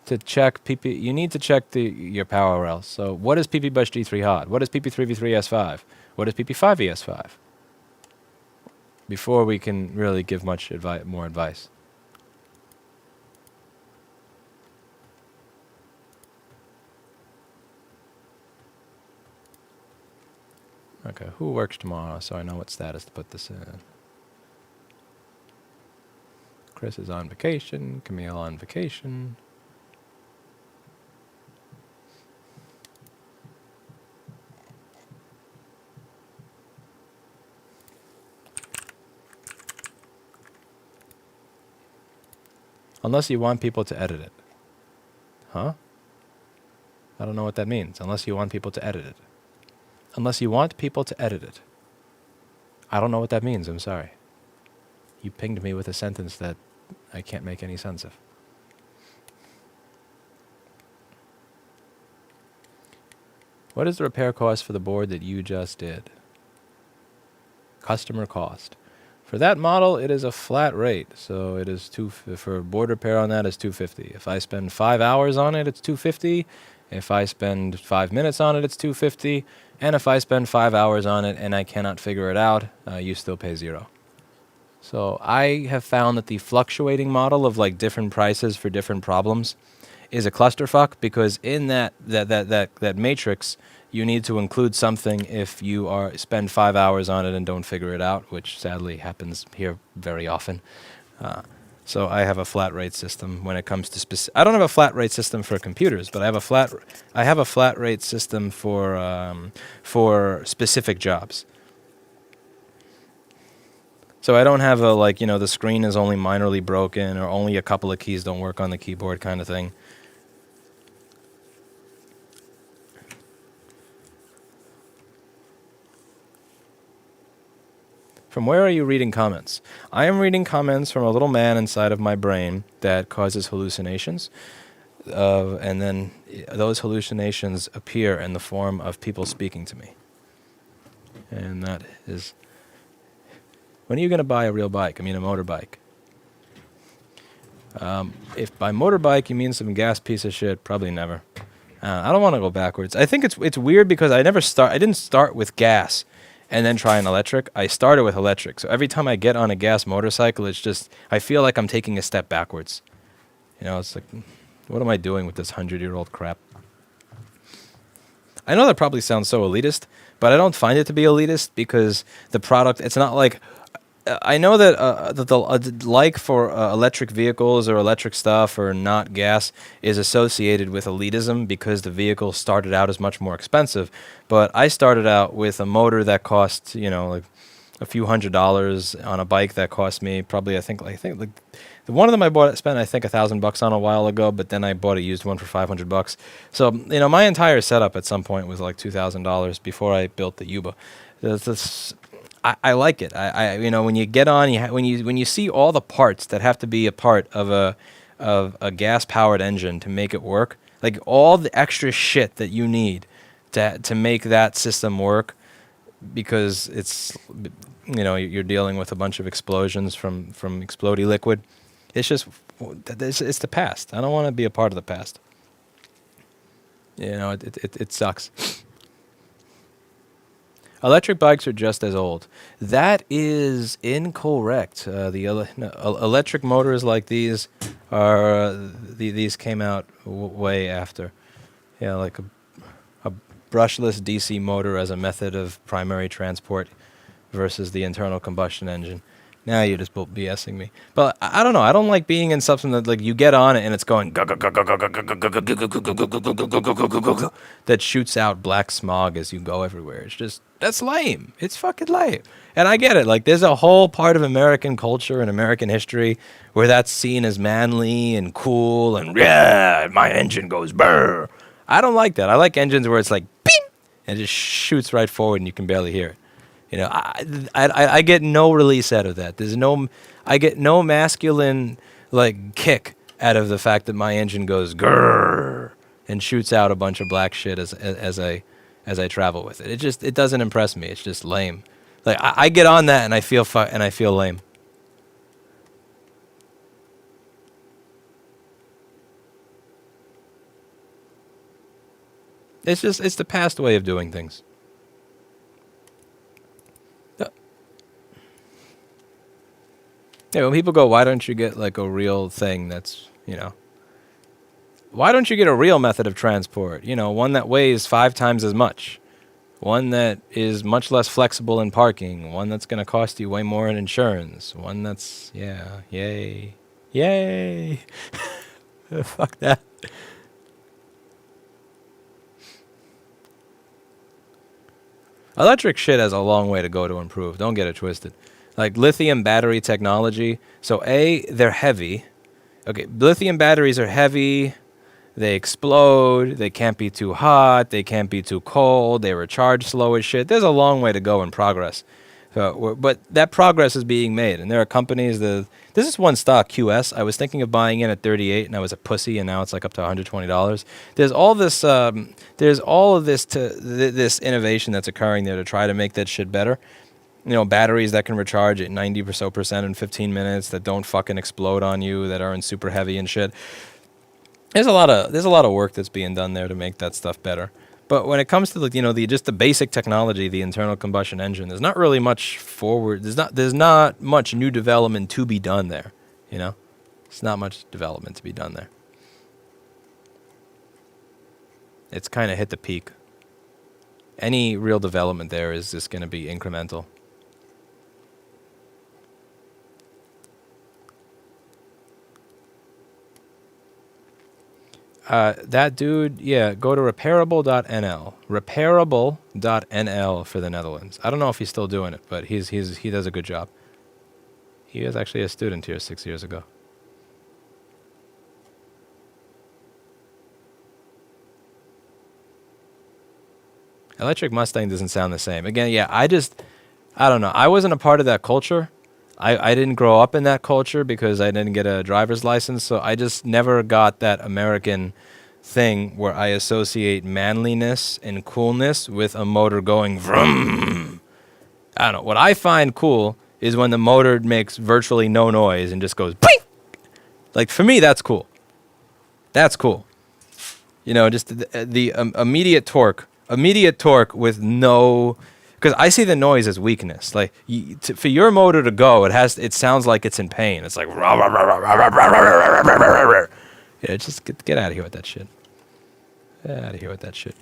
to check PP. You need to check your power rails. So, what is PPBush-G3 hot? What is PP3V3S5? What is PP5ES5? Before we can really give much more advice. Okay, who works tomorrow? So I know what status to put this in. Chris is on vacation. Camille on vacation. Unless you want people to edit it. Huh? I don't know what that means, unless you want people to edit it. Unless you want people to edit it. I don't know what that means, I'm sorry. You pinged me with a sentence that I can't make any sense of. What is the repair cost for the board that you just did? Customer cost. For that model, it is a flat rate. So it is for board repair on that is $250. If I spend 5 hours on it, it's $250. If I spend 5 minutes on it, it's $250. And if I spend 5 hours on it and I cannot figure it out, you still pay $0. So I have found that the fluctuating model of like different prices for different problems is a clusterfuck, because in that matrix, you need to include something if you spend 5 hours on it and don't figure it out, which sadly happens here very often. So I have a flat rate system when it comes to I don't have a flat rate system for computers, but I have a flat rate system for specific jobs. So I don't have a the screen is only minorly broken or only a couple of keys don't work on the keyboard kind of thing. From where are you reading comments? I am reading comments from a little man inside of my brain that causes hallucinations. And then those hallucinations appear in the form of people speaking to me. And that is... When are you going to buy a real bike? I mean a motorbike. If by motorbike you mean some gas piece of shit, probably never. I don't want to go backwards. I think it's weird because I didn't start with gas and then try an electric. I started with electric. So every time I get on a gas motorcycle, it's just, I feel like I'm taking a step backwards. It's like, what am I doing with this 100-year-old crap? I know that probably sounds so elitist, but I don't find it to be elitist because the product, it's not like, I know that the like for electric vehicles or electric stuff or not gas is associated with elitism because the vehicle started out as much more expensive. But I started out with a motor that cost, like a few $100s on a bike that cost me probably, I think like the one of them I spent I think $1,000 on a while ago, but then I bought a used one for $500. So my entire setup at some point was like $2,000 before I built the Yuba. I like it. I when you get on, when you see all the parts that have to be a part of a gas powered engine to make it work, like all the extra shit that you need to make that system work, because it's you're dealing with a bunch of explosions from explodey liquid. It's just it's the past. I don't want to be a part of the past. It sucks. Electric bikes are just as old. That is incorrect. Electric motors like these these came out way after. Yeah, like a brushless DC motor as a method of primary transport versus the internal combustion engine. Now you're just BSing me. But I don't know. I don't like being in something that like you get on it and it's going that shoots out black smog as you go everywhere. It's just, that's lame. It's fucking lame. And I get it. Like there's a whole part of American culture and American history where that's seen as manly and cool and yeah, my engine goes brr. I don't like that. I like engines where it's like beep and it just shoots right forward and you can barely hear it. I get no release out of that. I get no masculine like kick out of the fact that my engine goes grrr and shoots out a bunch of black shit as I travel with it. It doesn't impress me. It's just lame. Like I get on that and I feel lame. It's the past way of doing things. Yeah, when people go, why don't you get like a real thing that's, why don't you get a real method of transport? One that weighs 5 times as much. One that is much less flexible in parking. One that's going to cost you way more in insurance. One that's, yeah, yay. Yay. Fuck that. Electric shit has a long way to go to improve. Don't get it twisted. Like lithium battery technology. So they're heavy. Okay, lithium batteries are heavy. They explode. They can't be too hot. They can't be too cold. They recharge slow as shit. There's a long way to go in progress. But that progress is being made. And there are companies that... This is one stock, QS. I was thinking of buying in at 38, and I was a pussy, and now it's like up to $120. There's all this... there's all of this this innovation that's occurring there to try to make that shit better. You know, batteries that can recharge at 90% or so in 15 minutes, that don't fucking explode on you, that aren't super heavy and shit. There's a lot of work that's being done there to make that stuff better. But when it comes to just the basic technology, the internal combustion engine, there's not really much forward. There's not much new development to be done there. You know, it's not much development to be done there. It's kind of hit the peak. Any real development there is just going to be incremental. That dude, yeah, go to repairable.nl. Repairable.nl for the Netherlands. I don't know if he's still doing it, but he does a good job. He was actually a student here 6 years ago. Electric Mustang doesn't sound the same. Again, yeah, I don't know. I wasn't a part of that culture. I didn't grow up in that culture because I didn't get a driver's license, so I just never got that American thing where I associate manliness and coolness with a motor going vroom. I don't know. What I find cool is when the motor makes virtually no noise and just goes bing! Like, for me, that's cool. That's cool. You know, just the immediate torque with no... Because I see the noise as weakness. Like, for your motor to go, it sounds like it's in pain. It's like... Yeah, just get out of here with that shit. Get out of here with that shit.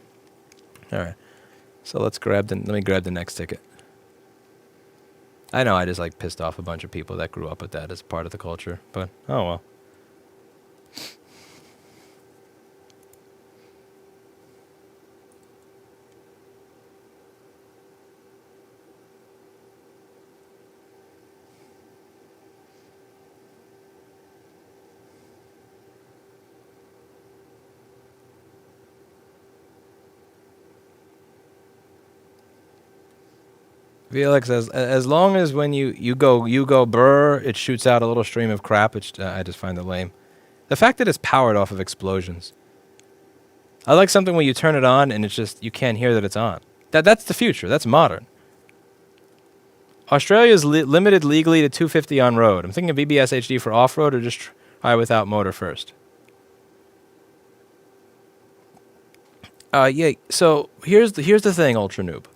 All right. So let me grab the next ticket. I know I just, like, pissed off a bunch of people that grew up with that as part of the culture. But, oh well. VLX says, as long as when you go brr, it shoots out a little stream of crap, which I just find it lame. The fact that it's powered off of explosions. I like something where you turn it on and it's just, you can't hear that it's on. That's the future. That's modern. Australia is limited legally to 250 on road. I'm thinking of BBS HD for off-road or just try without motor first. Yeah, so here's the thing, Ultra Noob.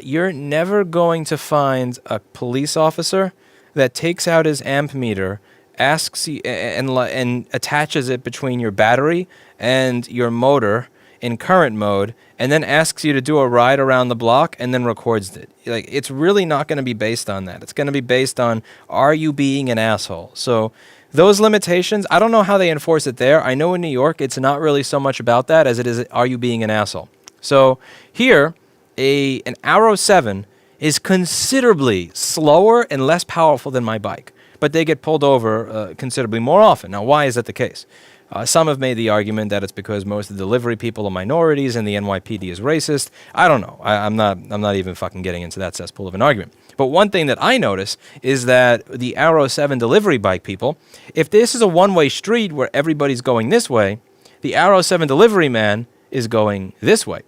You're never going to find a police officer that takes out his amp meter, asks you, and attaches it between your battery and your motor in current mode, and then asks you to do a ride around the block and then records it. Like, it's really not going to be based on that. It's going to be based on, are you being an asshole? So those limitations, I don't know how they enforce it there. I know in New York it's not really so much about that as it is, are you being an asshole? So here, an Arrow 7 is considerably slower and less powerful than my bike, but they get pulled over considerably more often. Now, why is that the case? Some have made the argument that it's because most of the delivery people are minorities and the NYPD is racist. I don't know. I'm not even fucking getting into that cesspool of an argument. But one thing that I notice is that the Arrow 7 delivery bike people, if this is a one-way street where everybody's going this way, the Arrow 7 delivery man is going this way.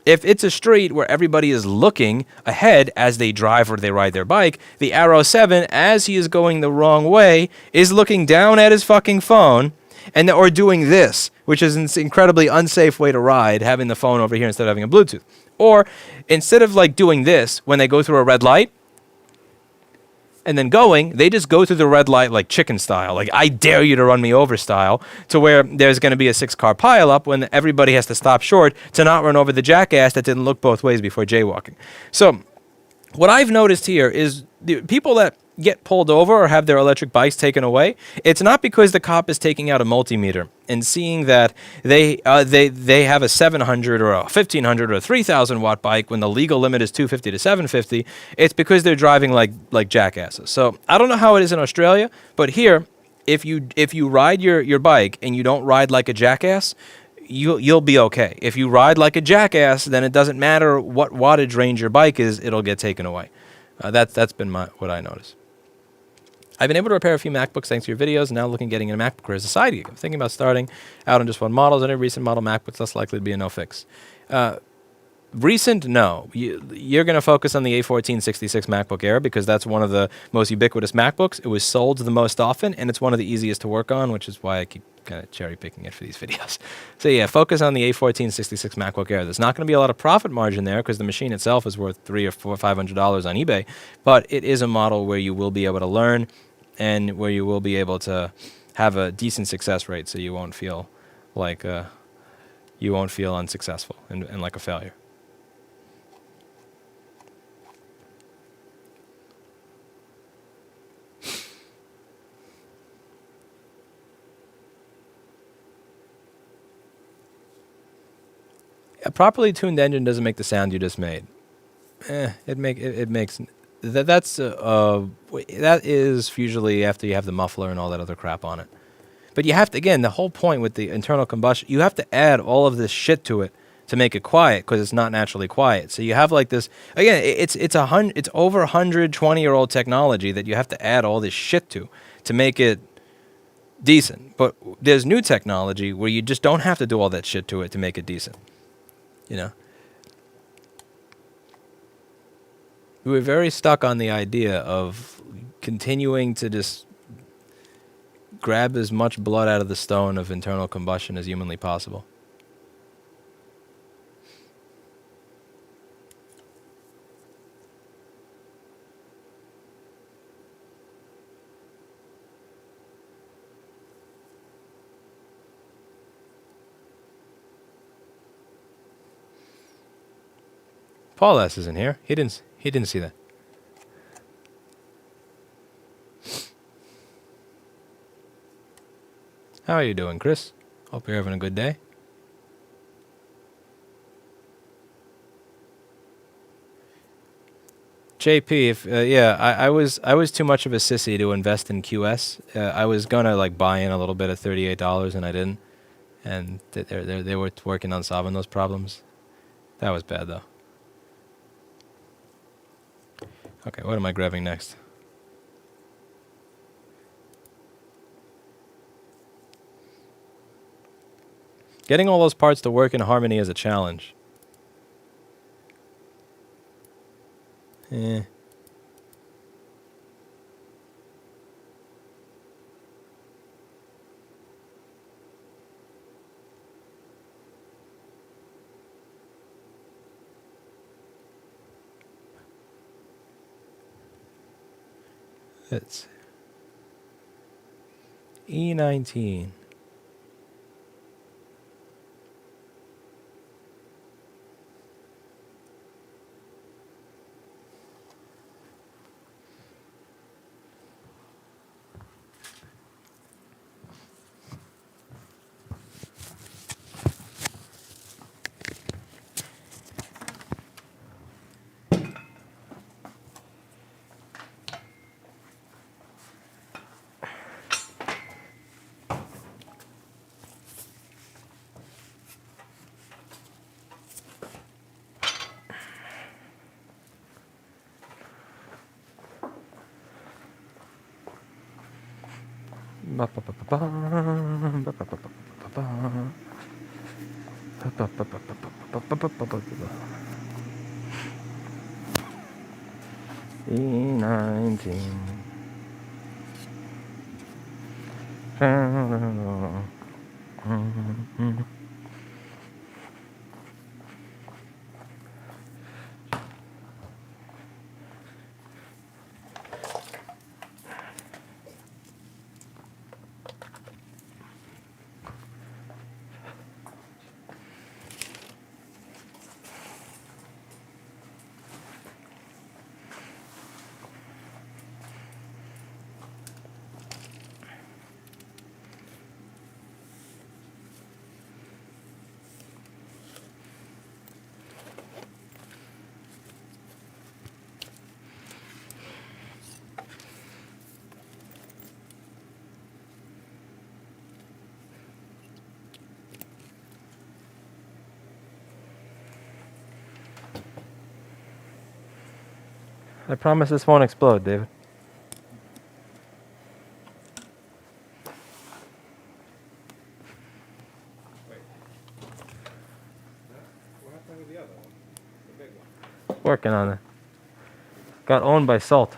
If it's a street where everybody is looking ahead as they drive or they ride their bike, the Arrow 7, as he is going the wrong way, is looking down at his fucking phone or doing this, which is an incredibly unsafe way to ride, having the phone over here instead of having a Bluetooth. Or instead of like doing this when they go through a red light and then going, they just go through the red light like chicken style, like I dare you to run me over style, to where there's going to be a 6-car pileup when everybody has to stop short to not run over the jackass that didn't look both ways before jaywalking. So what I've noticed here is the people that get pulled over or have their electric bikes taken away, it's not because the cop is taking out a multimeter and seeing that they have a 700 or a 1500 or a 3000 watt bike when the legal limit is 250 to 750. It's because they're driving like jackasses. So I don't know how it is in Australia, but here if you ride your bike and you don't ride like a jackass, you'll be okay. If you ride like a jackass, then it doesn't matter what wattage range your bike is, it'll get taken away. That's been what I noticed. I've been able to repair a few MacBooks thanks to your videos, and now looking at getting a MacBook as a side gig. I'm thinking about starting out on just one model. Is any recent model MacBooks less likely to be a no fix? Recent, no. You're going to focus on the A1466 MacBook Air because that's one of the most ubiquitous MacBooks. It was sold the most often, and it's one of the easiest to work on, which is why I keep kind of cherry picking it for these videos. So yeah, focus on the A1466 MacBook Air. There's not going to be a lot of profit margin there because the machine itself is worth $300 or $500 on eBay, but it is a model where you will be able to learn and where you will be able to have a decent success rate, so you won't feel like unsuccessful and like a failure. A properly tuned engine doesn't make the sound you just made. It makes that is usually after you have the muffler and all that other crap on it. But you have to, again, the whole point with the internal combustion, you have to add all of this shit to it to make it quiet because it's not naturally quiet. So you have like this, again, it's over 120-year-old technology that you have to add all this shit to make it decent. But there's new technology where you just don't have to do all that shit to it to make it decent. You know, we were very stuck on the idea of continuing to just grab as much blood out of the stone of internal combustion as humanly possible. Paul S. isn't here. He didn't see that. How are you doing, Chris? Hope you're having a good day. JP, if I was too much of a sissy to invest in QS. I was gonna like buy in a little bit at $38 and I didn't. And they were working on solving those problems. That was bad though. Okay, what am I grabbing next? Getting all those parts to work in harmony is a challenge. It's E19. E19. I promise this won't explode, David. Wait. What happened with the other one? The big one? Working on it. Got owned by Salt.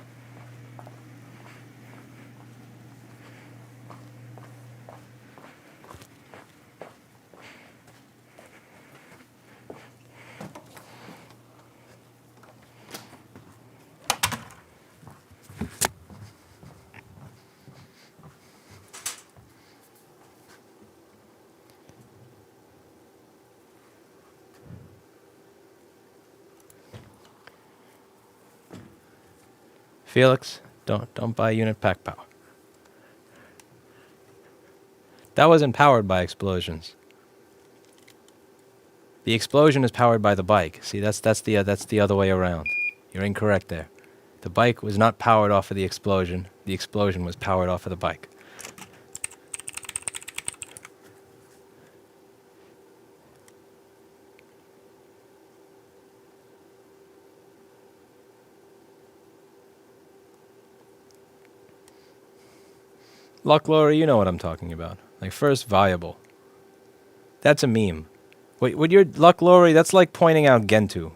Felix, don't buy unit pack power. That wasn't powered by explosions. The explosion is powered by the bike. See, that's the other way around. You're incorrect there. The bike was not powered off of the explosion. The explosion was powered off of the bike. Luck Lorry, you know what I'm talking about. Like, first viable. That's a meme. Wait, would your Luck Lorry, that's like pointing out Gentoo.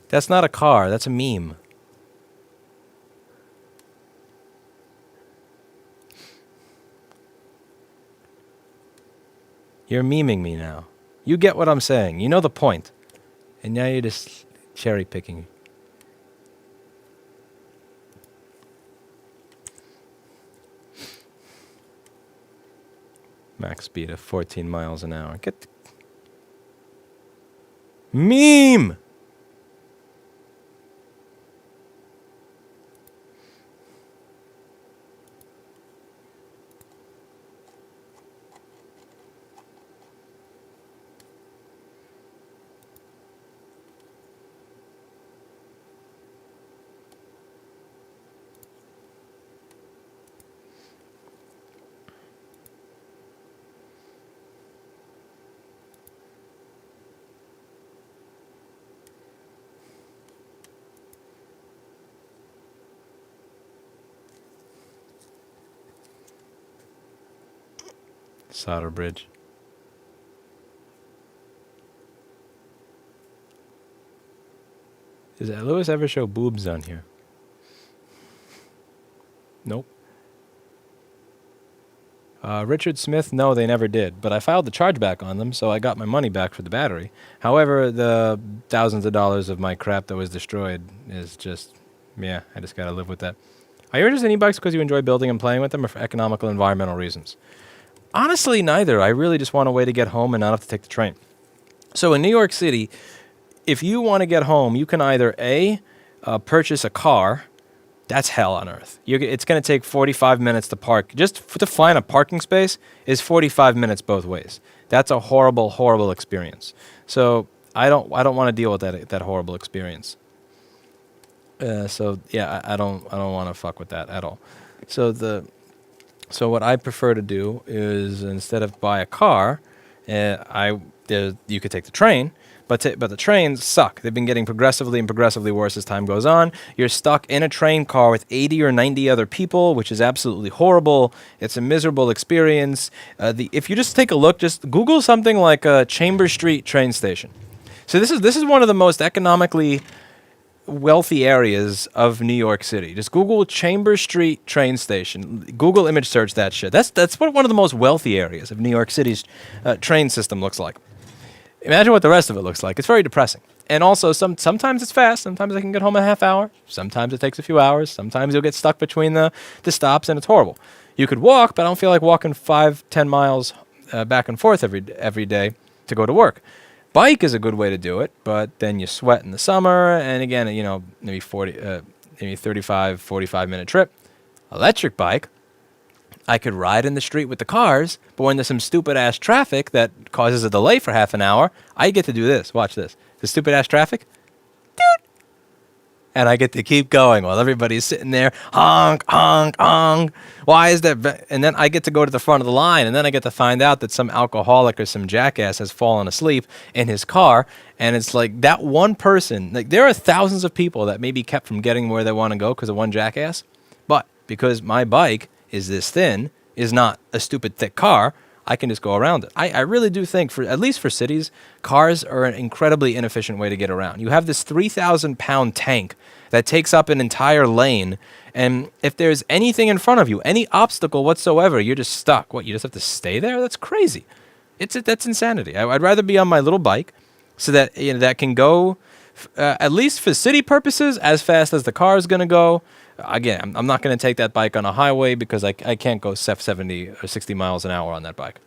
That's not a car, that's a meme. You're memeing me now. You get what I'm saying. You know the point. And now you're just cherry picking. Max speed of 14 miles an hour. Get meme. Solder bridge. Does Lewis ever show boobs on here? Nope. Richard Smith, no, they never did. But I filed the chargeback on them, so I got my money back for the battery. However, the thousands of dollars of my crap that was destroyed is just, yeah, I just gotta live with that. Are you interested in e-bikes because you enjoy building and playing with them, or for economical, environmental reasons? Honestly, neither. I really just want a way to get home and not have to take the train. So in New York City, if you want to get home, you can either purchase a car. That's hell on earth. It's going to take 45 minutes to park. Just to find a parking space is 45 minutes both ways. That's a horrible, horrible experience. So I don't want to deal with that horrible experience. So yeah, I don't want to fuck with that at all. So what I prefer to do is, instead of buy a car, you could take the train, but the trains suck. They've been getting progressively worse as time goes on. You're stuck in a train car with 80 or 90 other people, which is absolutely horrible. It's a miserable experience. If you just take a look, just Google something like Chambers Street train station. So this is one of the most economically wealthy areas of New York City. Just Google Chambers Street train station. Google image search that shit. That's what one of the most wealthy areas of New York City's train system looks like. Imagine what the rest of it looks like. It's very depressing. And also, sometimes it's fast. Sometimes I can get home in a half hour. Sometimes it takes a few hours. Sometimes you'll get stuck between the stops, and it's horrible. You could walk, but I don't feel like walking 5-10 miles back and forth every day to go to work. Bike is a good way to do it, but then you sweat in the summer, and again, maybe 35, 45-minute trip. Electric bike, I could ride in the street with the cars, but when there's some stupid-ass traffic that causes a delay for half an hour, I get to do this. Watch this. The stupid-ass traffic. Dude. And I get to keep going while everybody's sitting there, honk, honk, honk. Why is that? And then I get to go to the front of the line, and then I get to find out that some alcoholic or some jackass has fallen asleep in his car. And it's like that one person, like there are thousands of people that may be kept from getting where they want to go because of one jackass. But because my bike is this thin, is not a stupid thick car, I can just go around it. I really do think, for at least for cities, cars are an incredibly inefficient way to get around. You have this 3,000-pound tank that takes up an entire lane, and if there's anything in front of you, any obstacle whatsoever, you're just stuck. What, you just have to stay there? That's crazy. That's insanity. I'd rather be on my little bike so that that can go, at least for city purposes, as fast as the car is going to go. Again, I'm not going to take that bike on a highway because I can't go 70 or 60 miles an hour on that bike.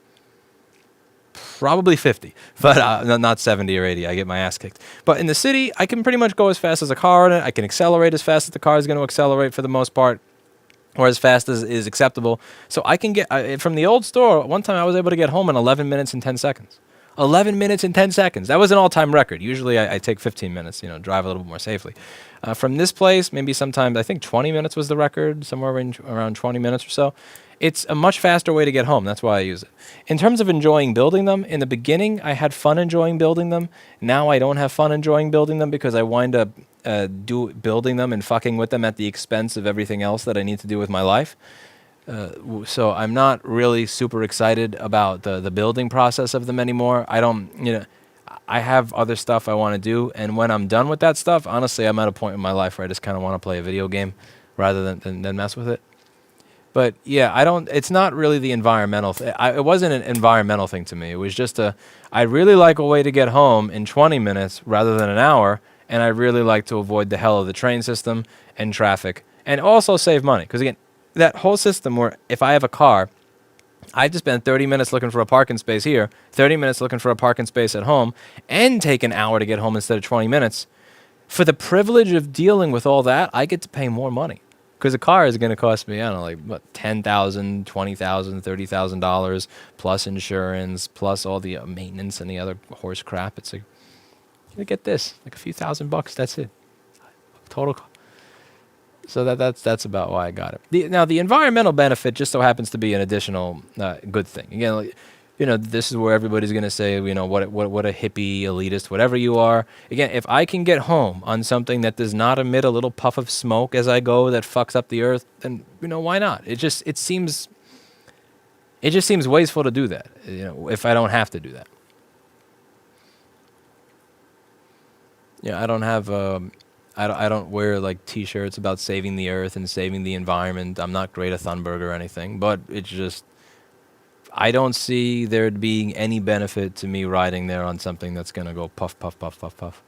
Probably 50, but not 70 or 80. I get my ass kicked. But in the city, I can pretty much go as fast as a car in it. I can accelerate as fast as the car is going to accelerate for the most part, or as fast as is acceptable. So I can get, from the old store, one time I was able to get home in 11 minutes and 10 seconds. 11 minutes and 10 seconds. That was an all-time record. Usually I take 15 minutes, drive a little bit more safely. From this place, maybe sometimes, I think 20 minutes was the record, somewhere around 20 minutes or so. It's a much faster way to get home. That's why I use it. In terms of enjoying building them, in the beginning, I had fun enjoying building them. Now I don't have fun enjoying building them because I wind up building them and fucking with them at the expense of everything else that I need to do with my life. So I'm not really super excited about the building process of them anymore. I have other stuff I want to do, and when I'm done with that stuff, honestly, I'm at a point in my life where I just kind of want to play a video game rather than mess with it. But yeah, it's not really the environmental it wasn't an environmental thing to me. It was just I really like a way to get home in 20 minutes rather than an hour, and I really like to avoid the hell of the train system and traffic, and also save money. Because again, that whole system where if I have a car, I have to spend 30 minutes looking for a parking space here, 30 minutes looking for a parking space at home, and take an hour to get home instead of 20 minutes. For the privilege of dealing with all that, I get to pay more money. Because a car is going to cost me, I don't know, like what, $10,000, $20,000, $30,000, plus insurance, plus all the maintenance and the other horse crap. It's like, you get this, like a few $1,000, that's it. Total cost. So that's about why I got it. Now, the environmental benefit just so happens to be an additional good thing. Again, this is where everybody's going to say, what a hippie, elitist, whatever you are. Again, if I can get home on something that does not emit a little puff of smoke as I go that fucks up the earth, then, why not? It just seems wasteful to do that, if I don't have to do that. Yeah, I don't have... I don't wear like T-shirts about saving the earth and saving the environment. I'm not Greta Thunberg or anything, but it's just I don't see there being any benefit to me riding there on something that's going to go puff, puff, puff, puff, puff.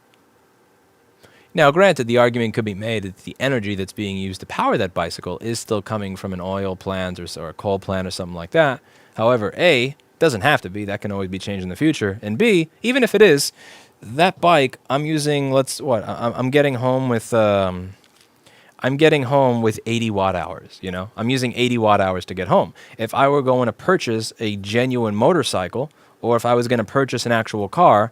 Now, granted, the argument could be made that the energy that's being used to power that bicycle is still coming from an oil plant or a coal plant or something like that. However, A, doesn't have to be. That can always be changed in the future. And B, even if it is, that bike I'm using, I'm getting home with 80 watt hours, I'm using 80 watt hours to get home. If I were going to purchase a genuine motorcycle, or if I was going to purchase an actual car,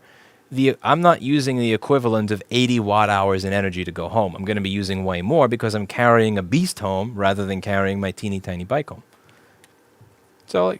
I'm not using the equivalent of 80 watt hours in energy to go home. I'm going to be using way more because I'm carrying a beast home rather than carrying my teeny tiny bike home. So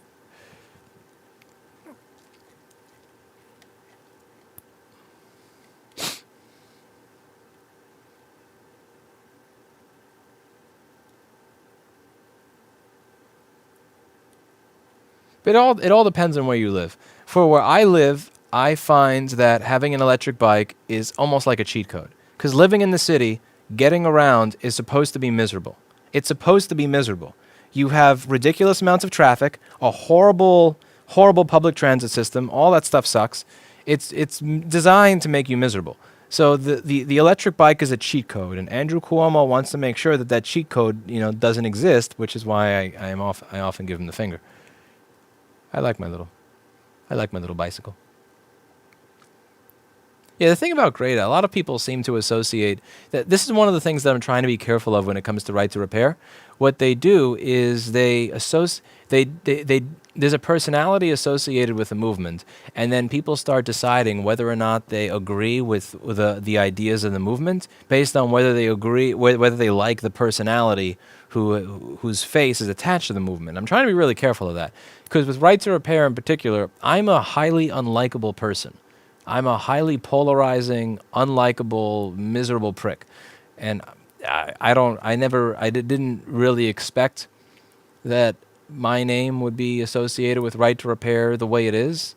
But it all depends on where you live. For where I live, I find that having an electric bike is almost like a cheat code. Because living in the city, getting around is supposed to be miserable. It's supposed to be miserable. You have ridiculous amounts of traffic, a horrible public transit system. All that stuff sucks. It's designed to make you miserable. So the electric bike is a cheat code, and Andrew Cuomo wants to make sure that cheat code doesn't exist, which is why I often give him the finger. I like my little bicycle. Yeah, the thing about Greta, a lot of people seem to associate that. This is one of the things that I'm trying to be careful of when it comes to right to repair. What they do is they associate, there's a personality associated with the movement, and then people start deciding whether or not they agree with the ideas of the movement based on whether they agree, whether they like the personality whose face is attached to the movement. I'm trying to be really careful of that, because with right to repair in particular, I'm a highly unlikable person. I'm a highly polarizing, unlikable, miserable prick, and I didn't really expect that my name would be associated with right to repair the way it is.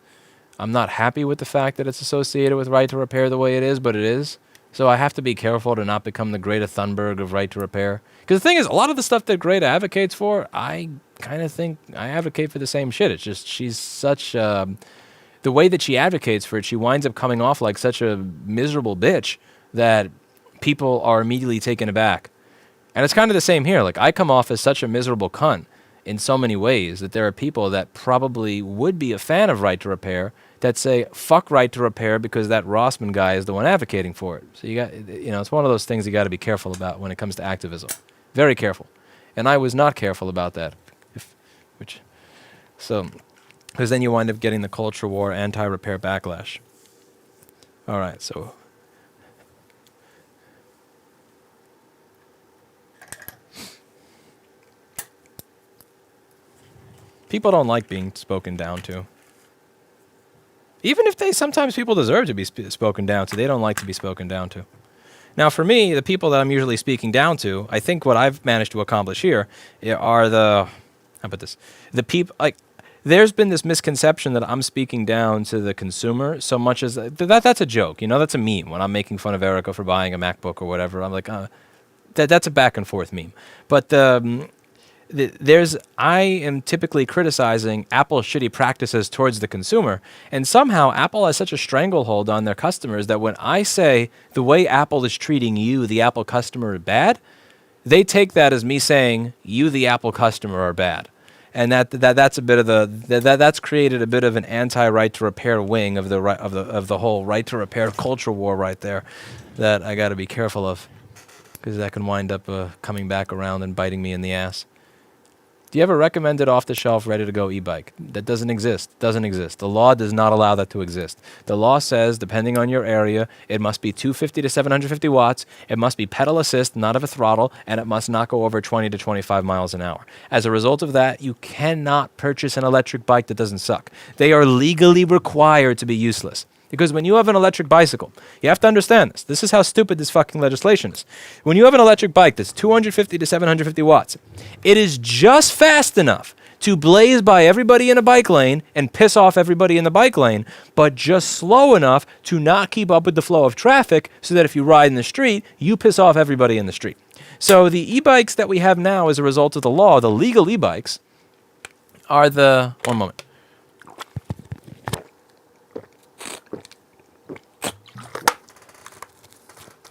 I'm not happy with the fact that it's associated with right to repair the way it is, but it is. So I have to be careful to not become the Greta Thunberg of right to repair. Because the thing is, a lot of the stuff that Greta advocates for, I kind of think I advocate for the same shit. It's just she's such the way that she advocates for it, she winds up coming off like such a miserable bitch that people are immediately taken aback. And it's kind of the same here. Like, I come off as such a miserable cunt in so many ways that there are people that probably would be a fan of right to repair that say, fuck right to repair because that Rossman guy is the one advocating for it. So it's one of those things you got to be careful about when it comes to activism. Very careful. And I was not careful about that. Because then you wind up getting the culture war, anti-repair backlash. All right, so people don't like being spoken down to. Even if sometimes people deserve to be spoken down to, they don't like to be spoken down to. Now, for me, the people that I'm usually speaking down to, I think what I've managed to accomplish here are how about this? The people, like, there's been this misconception that I'm speaking down to the consumer so much as that's a joke. That's a meme. When I'm making fun of Erica for buying a MacBook or whatever, I'm like, that's a back and forth meme. But I am typically criticizing Apple's shitty practices towards the consumer, and somehow Apple has such a stranglehold on their customers that when I say the way Apple is treating you, the Apple customer, is bad, they take that as me saying you, the Apple customer, are bad. And that's a bit of that's created a bit of an anti-right to repair wing of the whole right to repair culture war right there, that I got to be careful of, because that can wind up coming back around and biting me in the ass. Do you have a recommended off-the-shelf, ready-to-go e-bike? That doesn't exist. Doesn't exist. The law does not allow that to exist. The law says, depending on your area, it must be 250 to 750 watts, it must be pedal assist, not of a throttle, and it must not go over 20 to 25 miles an hour. As a result of that, you cannot purchase an electric bike that doesn't suck. They are legally required to be useless. Because when you have an electric bicycle, you have to understand this. This is how stupid this fucking legislation is. When you have an electric bike that's 250 to 750 watts, it is just fast enough to blaze by everybody in a bike lane and piss off everybody in the bike lane, but just slow enough to not keep up with the flow of traffic so that if you ride in the street, you piss off everybody in the street. So the e-bikes that we have now as a result of the law, the legal e-bikes, are the... One moment.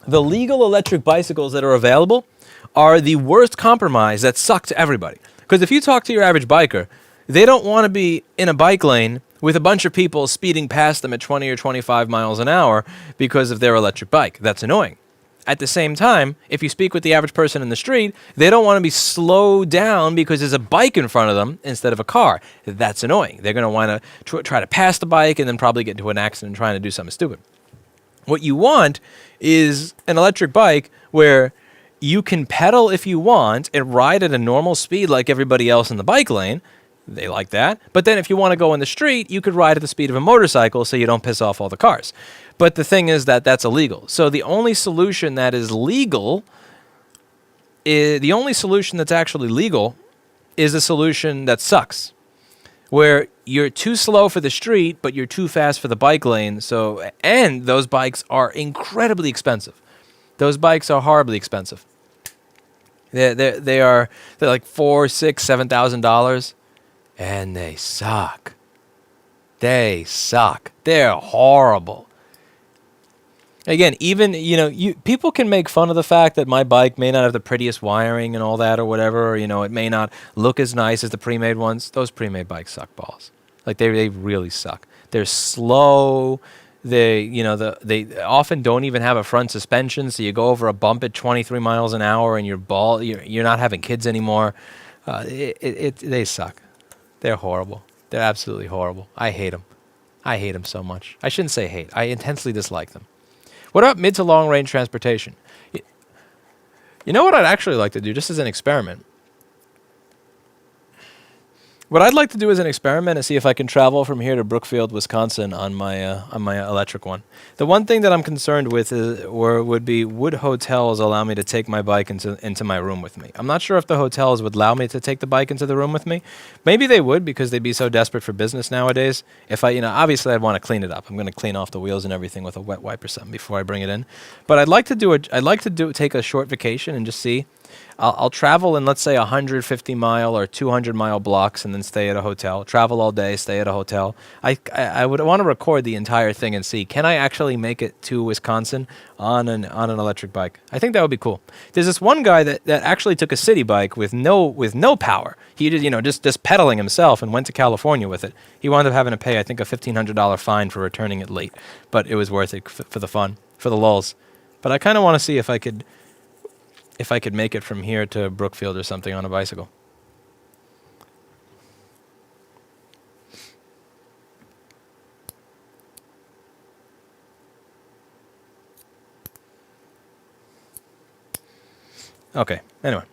The legal electric bicycles that are available are the worst compromise that suck to everybody. Because if you talk to your average biker, they don't want to be in a bike lane with a bunch of people speeding past them at 20 or 25 miles an hour because of their electric bike. That's annoying. At the same time, if you speak with the average person in the street, they don't want to be slowed down because there's a bike in front of them instead of a car. That's annoying. They're going to want to try to pass the bike and then probably get into an accident trying to do something stupid. What you want is an electric bike where you can pedal if you want and ride at a normal speed like everybody else in the bike lane. They like that. But then if you want to go in the street, you could ride at the speed of a motorcycle so you don't piss off all the cars. But the thing is that that's illegal. So the only solution that is legal, the only solution that's actually legal is a solution that sucks, where you're too slow for the street, but you're too fast for the bike lane. And those bikes are incredibly expensive. Those bikes are horribly expensive. They're like $4,000, $6,000, $7,000, and they suck. They suck. They're horrible. Again, even, people can make fun of the fact that my bike may not have the prettiest wiring and all that or whatever, or, it may not look as nice as the pre-made ones. Those pre-made bikes suck balls. Like, they really suck. They're slow. they often don't even have a front suspension, so you go over a bump at 23 miles an hour and you're not having kids anymore. They suck. They're horrible. They're absolutely horrible. I hate them. I hate them so much. I shouldn't say hate. I intensely dislike them. What about mid to long range transportation? You know what I'd actually like to do, just as an experiment? What I'd like to do as an experiment is see if I can travel from here to Brookfield, Wisconsin on my electric one. The one thing that I'm concerned with would hotels allow me to take my bike into my room with me? I'm not sure if the hotels would allow me to take the bike into the room with me. Maybe they would because they'd be so desperate for business nowadays. If obviously I'd want to clean it up. I'm going to clean off the wheels and everything with a wet wipe or something before I bring it in. But I'd like to take a short vacation and just see. I'll travel in, let's say, 150 mile or 200 mile blocks and then stay at a hotel. Travel all day, stay at a hotel. I would want to record the entire thing and see, can I actually make it to Wisconsin on an electric bike? I think that would be cool. There's this one guy that actually took a city bike with no power. He did, just pedaling himself and went to California with it. He wound up having to pay, I think, a $1,500 fine for returning it late. But it was worth it for the fun, for the lulz. But I kind of want to see if I could make it from here to Brookfield or something on a bicycle. Okay, anyway.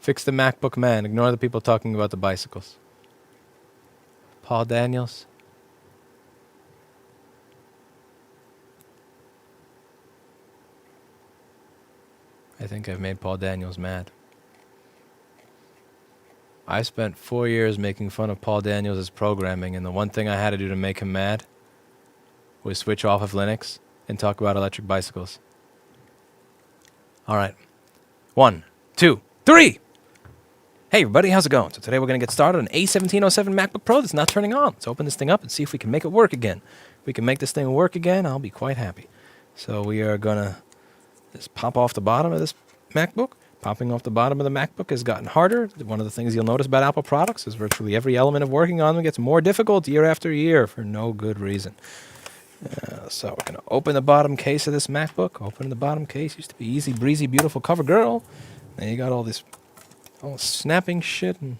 Fix the MacBook man. Ignore the people talking about the bicycles. Paul Daniels. I think I've made Paul Daniels mad. I spent 4 years making fun of Paul Daniels' programming, and the one thing I had to do to make him mad was switch off of Linux and talk about electric bicycles. All right. 1, 2, 3! Hey everybody, how's it going? So today we're going to get started on an A1707 MacBook Pro that's not turning on. Let's open this thing up and see if we can make it work again. If we can make this thing work again, I'll be quite happy. So we are going to just pop off the bottom of this MacBook. Popping off the bottom of the MacBook has gotten harder. One of the things you'll notice about Apple products is virtually every element of working on them gets more difficult year after year for no good reason. So we're going to open the bottom case of this MacBook. Open the bottom case. Used to be easy, breezy, beautiful cover girl. Then you got all snapping shit. And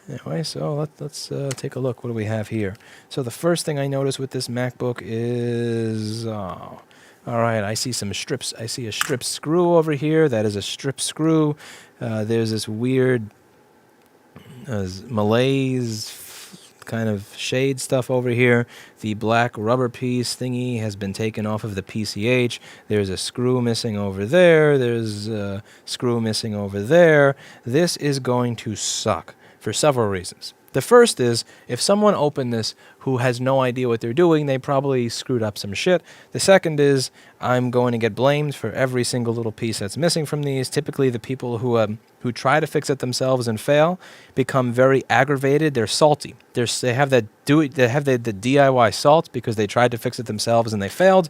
anyway, so let's take a look. What do we have here? So the first thing I notice with this MacBook is, all right, I see some strips. I see a strip screw over here. That is a strip screw. There's this weird malaise kind of shade stuff over here. The black rubber piece thingy has been taken off of the PCH. There's a screw missing over there. There's a screw missing over there. This is going to suck for several reasons. The first is, if someone opened this who has no idea what they're doing, they probably screwed up some shit. The second is, I'm going to get blamed for every single little piece that's missing from these. Typically, the people who try to fix it themselves and fail become very aggravated. They're salty. They have the DIY salt because they tried to fix it themselves and they failed,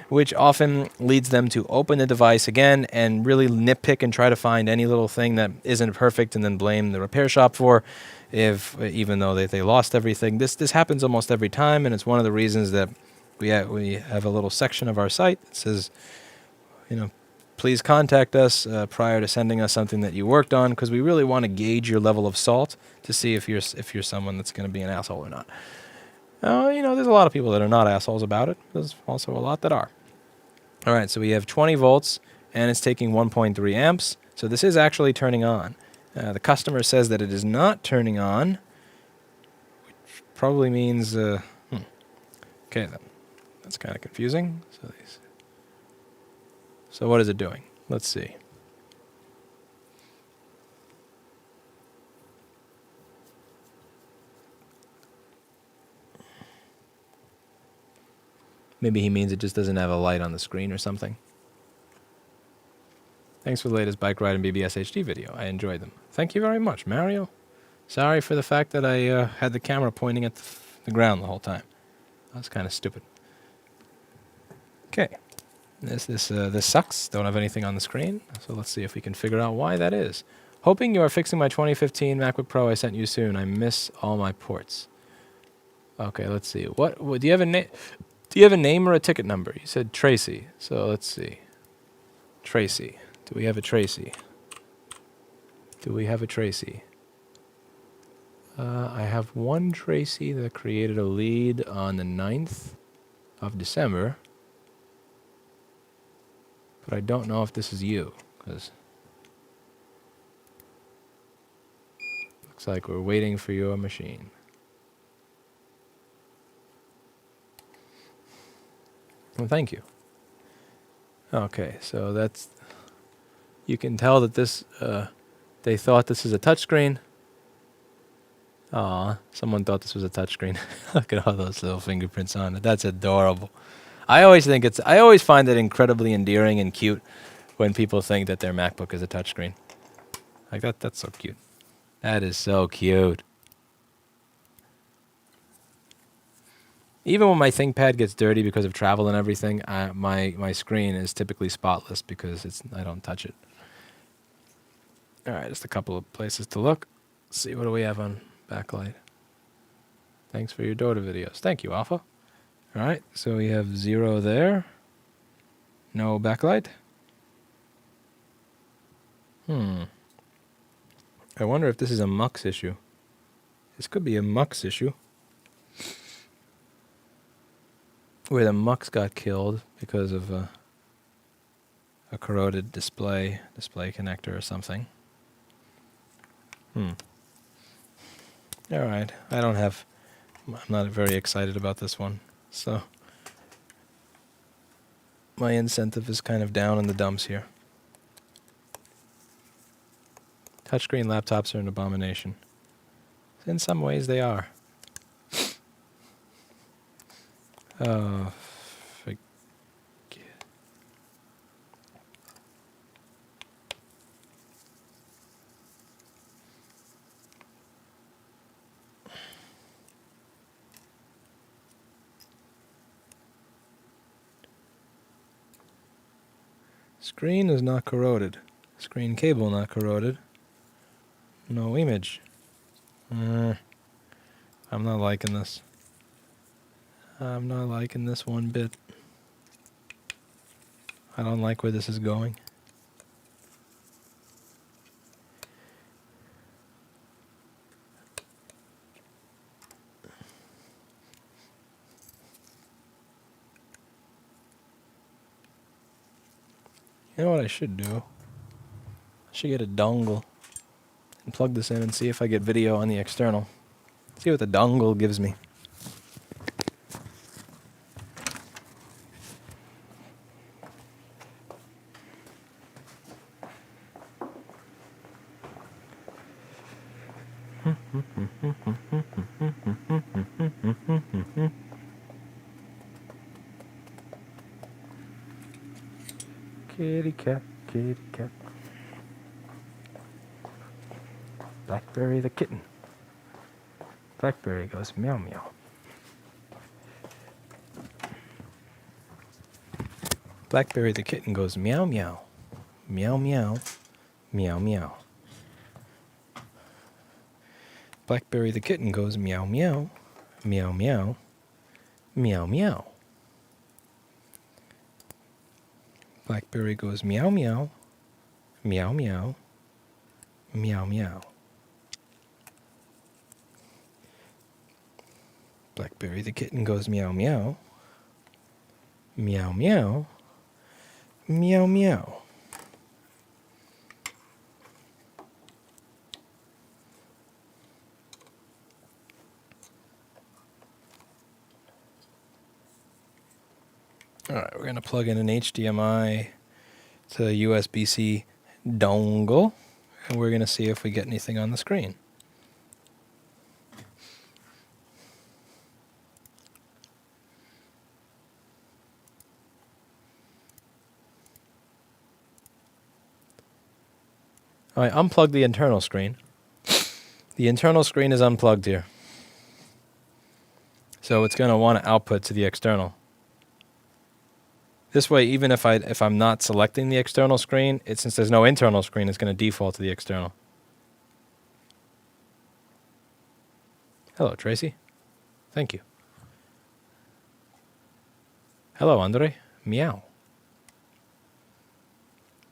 which often leads them to open the device again and really nitpick and try to find any little thing that isn't perfect and then blame the repair shop for, even though they lost everything. This happens almost every time, and it's one of the reasons that we have a little section of our site that says, please contact us prior to sending us something that you worked on, because we really want to gauge your level of salt to see if you're someone that's going to be an asshole or not. There's a lot of people that are not assholes about it. There's also a lot that are. All right, so we have 20 volts, and it's taking 1.3 amps. So this is actually turning on. The customer says that it is not turning on, which probably means... Okay, then. That's kind of confusing. So what is it doing? Let's see. Maybe he means it just doesn't have a light on the screen or something. Thanks for the latest bike ride and BBS HD video. I enjoyed them. Thank you very much, Mario. Sorry for the fact that I had the camera pointing at the ground the whole time. That was kind of stupid. Okay. This sucks. Don't have anything on the screen. So let's see if we can figure out why that is. Hoping you are fixing my 2015 MacBook Pro I sent you soon. I miss all my ports. Okay, let's see. What do you have a name? Do you have a name or a ticket number? You said Tracy. So let's see. Tracy. Do we have a Tracy? Do we have a Tracy? I have one Tracy that created a lead on the 9th of December. But I don't know if this is you, because looks like we're waiting for your machine. Well, thank you. Okay, so that's... You can tell that this... they thought this is a touchscreen. Aw, someone thought this was a touchscreen. Look at all those little fingerprints on it. That's adorable. I always find it incredibly endearing and cute when people think that their MacBook is a touchscreen. Like that's so cute. That is so cute. Even when my ThinkPad gets dirty because of travel and everything, my screen is typically spotless because I don't touch it. All right, just a couple of places to look. Let's see, what do we have on backlight? Thanks for your Dota videos. Thank you, Alpha. All right, so we have 0 there. No backlight. I wonder if this is a MUX issue. This could be a MUX issue, where the MUX got killed because of a corroded display connector or something. All right, I'm not very excited about this one, so my incentive is kind of down in the dumps here. Touchscreen laptops are an abomination. In some ways they are. Oh, forget. Screen is not corroded. Screen cable not corroded. No image. I'm not liking this. I'm not liking this one bit. I don't like where this is going. You know what I should do? I should get a dongle and plug this in and see if I get video on the external. See what the dongle gives me. Kitty cat, kitty cat. Blackberry the kitten. Blackberry goes meow meow. Blackberry the kitten goes meow meow. Meow meow. Meow meow. Blackberry the kitten goes meow meow. Meow meow. Meow meow. Blackberry goes meow meow. Meow meow. Meow meow. Blackberry the kitten goes meow meow. Meow meow. Meow meow. Alright, we're going to plug in an HDMI to USB-C dongle, and we're going to see if we get anything on the screen. Alright, unplug the internal screen. The internal screen is unplugged here. So it's going to want to output to the external. This way, even if I'm not selecting the external screen, since there's no internal screen, it's going to default to the external. Hello, Tracy. Thank you. Hello, Andre. Meow.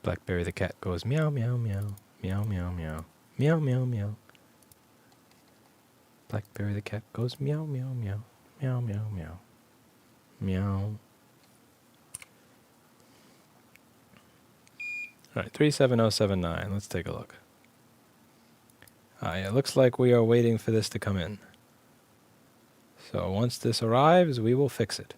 Blackberry the cat goes meow, meow, meow, meow, meow, meow, meow, meow, meow. Blackberry the cat goes meow, meow, meow, meow, meow, meow, meow. All right, 37079. Let's take a look. Yeah, it looks like we are waiting for this to come in. So once this arrives, we will fix it.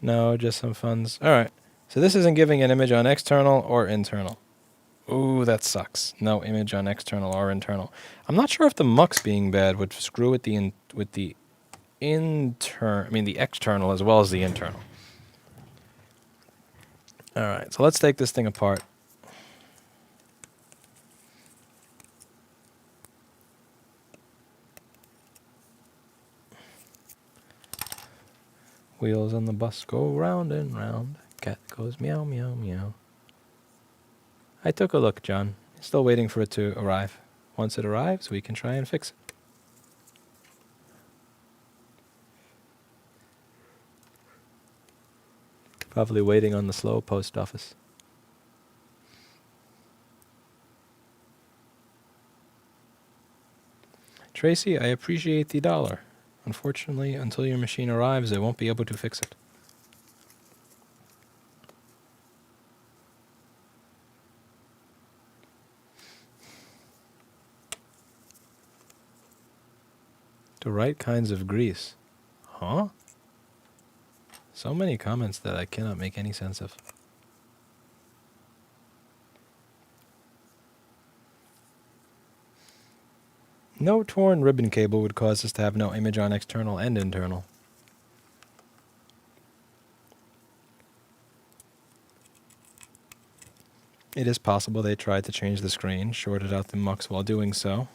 No, just some funds. All right. So this isn't giving an image on external or internal. Ooh, that sucks. No image on external or internal. I'm not sure if the mux being bad would screw with the the external as well as the internal. All right. So let's take this thing apart. Wheels on the bus go round and round. Cat goes meow, meow, meow. I took a look, John. Still waiting for it to arrive. Once it arrives, we can try and fix it. Probably waiting on the slow post office. Tracy, I appreciate the $1. Unfortunately, until your machine arrives, I won't be able to fix it. The right kinds of grease. Huh? So many comments that I cannot make any sense of. No torn ribbon cable would cause us to have no image on external and internal. It is possible they tried to change the screen, shorted out the mux while doing so,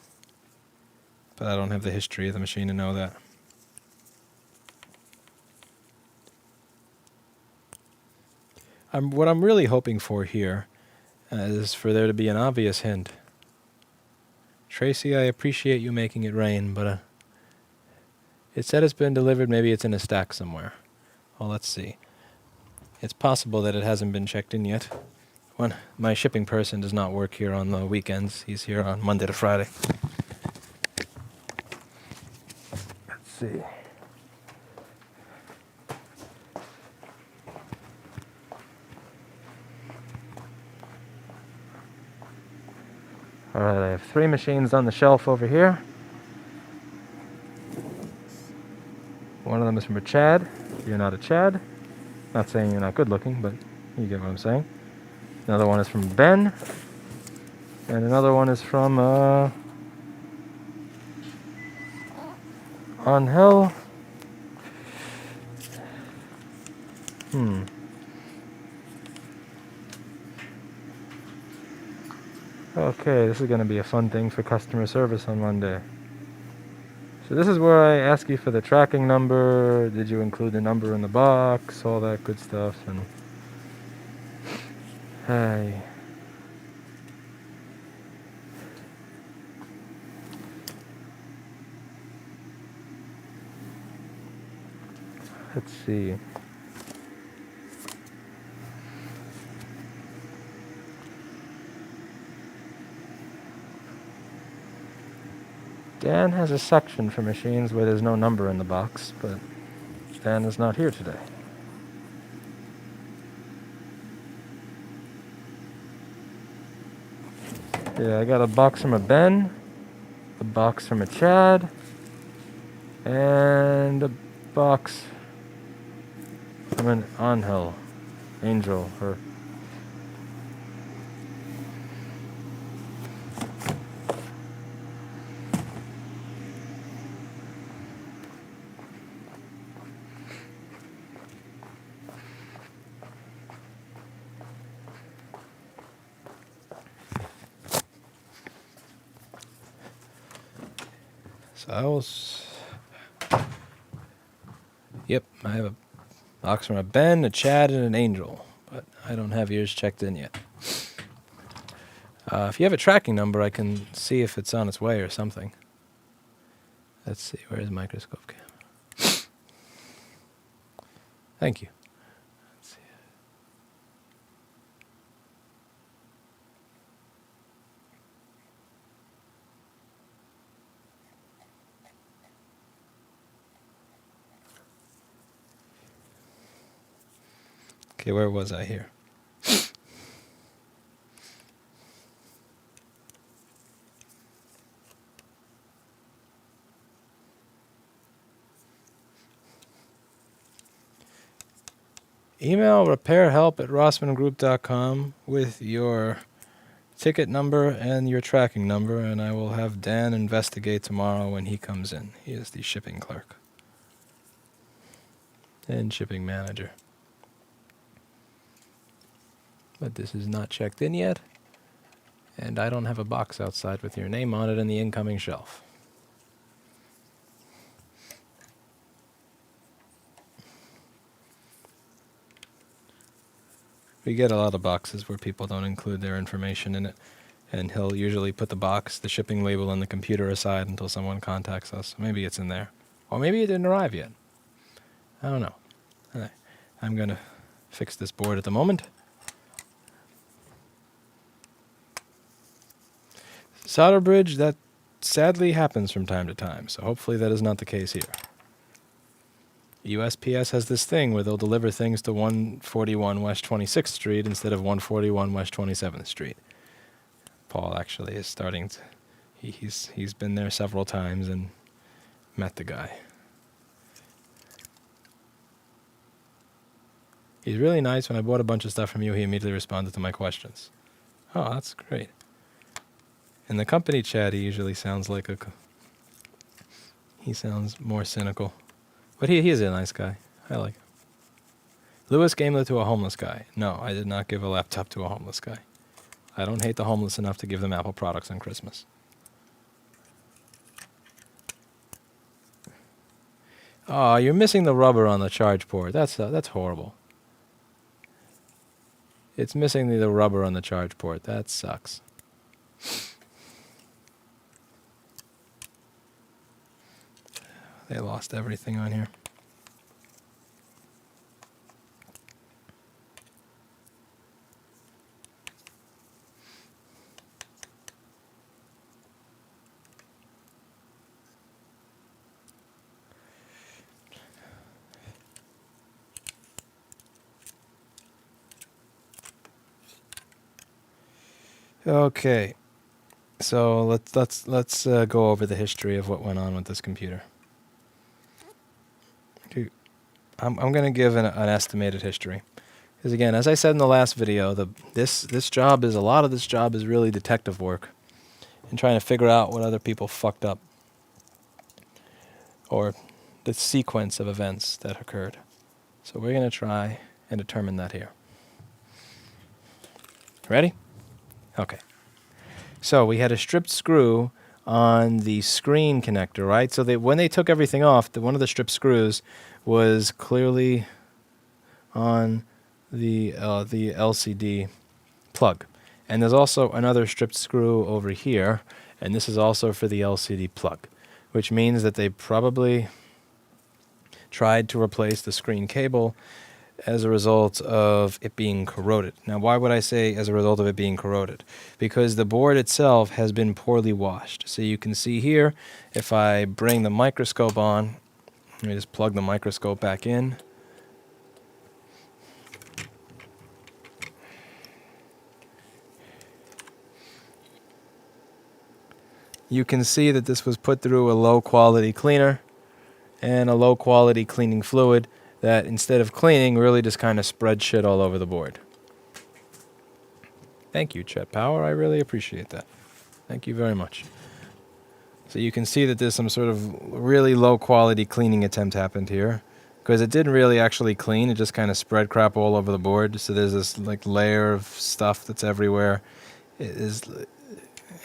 but I don't have the history of the machine to know that. What I'm really hoping for here is for there to be an obvious hint. Tracy, I appreciate you making it rain, but it said it's been delivered. Maybe it's in a stack somewhere. Well, let's see. It's possible that it hasn't been checked in yet. When my shipping person does not work here on the weekends. He's here on Monday to Friday. Let's see. All right, I have 3 machines on the shelf over here. One of them is from a Chad. You're not a Chad. Not saying you're not good looking, but you get what I'm saying. Another one is from Ben. And another one is from Angel. Okay, this is going to be a fun thing for customer service on Monday. So this is where I ask you for the tracking number. Did you include the number in the box? All that good stuff. And hey. Let's see. Dan has a section for machines where there's no number in the box, but Dan is not here today. Yeah, I got a box from a Ben, a box from a Chad, and a box from an Angel, or So I will... Yep, I have a box from a Ben, a Chad, and an Angel. But I don't have yours checked in yet. If you have a tracking number, I can see if it's on its way or something. Let's see, where's the microscope camera? Thank you. Let's see. Okay, where was I here? Email repairhelp@rossmangroup.com with your ticket number and your tracking number, and I will have Dan investigate tomorrow when he comes in. He is the shipping clerk and shipping manager. But this is not checked in yet, and I don't have a box outside with your name on it in the incoming shelf. We get a lot of boxes where people don't include their information in it, and he'll usually put the shipping label, and the computer aside until someone contacts us. Maybe it's in there, or maybe it didn't arrive yet. I don't know. I'm going to fix this board at the moment. Solder bridge, that sadly happens from time to time, so hopefully that is not the case here. USPS has this thing where they'll deliver things to 141 West 26th Street instead of 141 West 27th Street. Paul actually is starting to... He's been there several times and met the guy. He's really nice. When I bought a bunch of stuff from you, he immediately responded to my questions. Oh, that's great. In the company chat, he usually sounds like he sounds more cynical. But he is a nice guy. I like him. Lewis gave it to a homeless guy. No, I did not give a laptop to a homeless guy. I don't hate the homeless enough to give them Apple products on Christmas. Oh, you're missing the rubber on the charge port. That's horrible. It's missing the rubber on the charge port. That sucks. They lost everything on here. Okay, so let's go over the history of what went on with this computer. I'm going to give an estimated history, because again, as I said in the last video, a lot of this job is really detective work, and trying to figure out what other people fucked up, or the sequence of events that occurred. So we're going to try and determine that here. Ready? Okay. So we had a stripped screw on the screen connector, right? So when they took everything off, one of the stripped screws was clearly on the LCD plug. And there's also another stripped screw over here, and this is also for the LCD plug, which means that they probably tried to replace the screen cable as a result of it being corroded. Now, why would I say as a result of it being corroded? Because the board itself has been poorly washed. So you can see here, if I bring the microscope on, let me just plug the microscope back in. You can see that this was put through a low-quality cleaner and a low-quality cleaning fluid that, instead of cleaning, really just kind of spread shit all over the board. Thank you, Chet Power. I really appreciate that. Thank you very much. So you can see that there's some sort of really low-quality cleaning attempt happened here, because it didn't really actually clean. It just kind of spread crap all over the board. So there's this like layer of stuff that's everywhere. It is,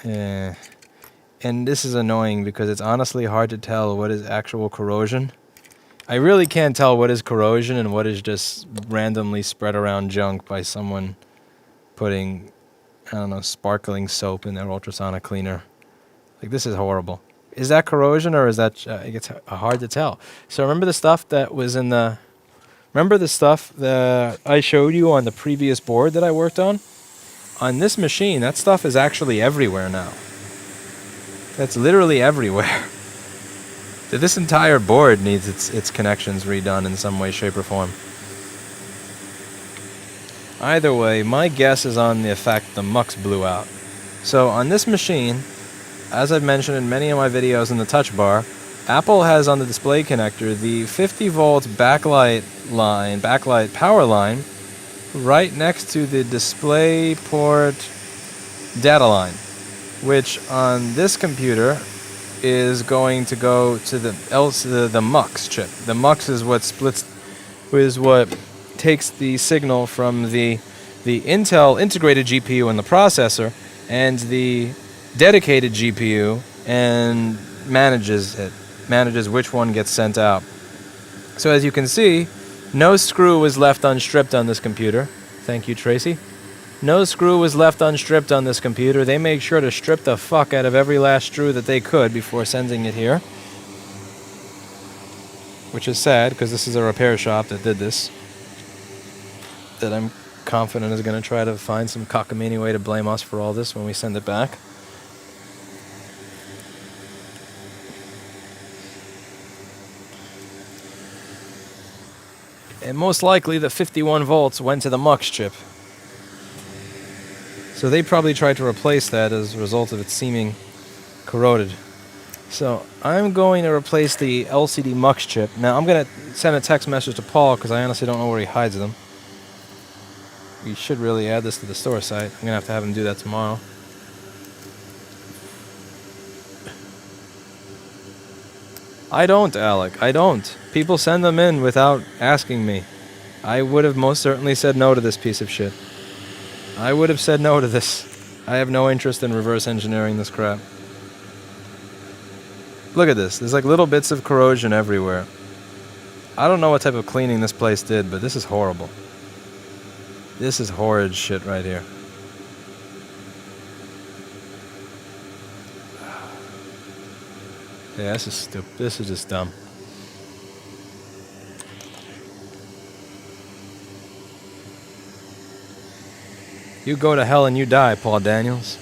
and and this is annoying because it's honestly hard to tell what is actual corrosion. I really can't tell what is corrosion and what is just randomly spread around junk by someone putting, I don't know, sparkling soap in their ultrasonic cleaner. Like, this is horrible. Is that corrosion or is that, it's hard to tell. So remember the stuff that was in the, remember the stuff that I showed you on the previous board that I worked on? On this machine, that stuff is actually everywhere now. That's literally everywhere. This entire board needs its connections redone in some way, shape, or form. Either way, my guess is on the effect the mux blew out. So on this machine, as I've mentioned in many of my videos in the touch bar, Apple has on the display connector the 50 volt backlight power line right next to the display port data line, which on this computer is going to go to the MUX chip. The MUX is what takes the signal from the Intel integrated GPU and the processor and the dedicated GPU and manages which one gets sent out. So as you can see, no screw was left unstripped on this computer. Thank you, Tracy. No screw was left unstripped on this computer. They made sure to strip the fuck out of every last screw that they could before sending it here. Which is sad, because this is a repair shop that did this. That I'm confident is going to try to find some cockamamie way to blame us for all this when we send it back. And most likely the 51 volts went to the MUX chip. So they probably tried to replace that as a result of it seeming corroded. So I'm going to replace the LCD MUX chip. Now I'm going to send a text message to Paul because I honestly don't know where he hides them. We should really add this to the store site. I'm going to have him do that tomorrow. I don't, Alec. I don't. People send them in without asking me. I would have most certainly said no to this piece of shit. I would have said no to this. I have no interest in reverse engineering this crap. Look at this. There's like little bits of corrosion everywhere. I don't know what type of cleaning this place did, but this is horrible. This is horrid shit right here. Yeah, this is stupid. This is just dumb. You go to hell and you die, Paul Daniels.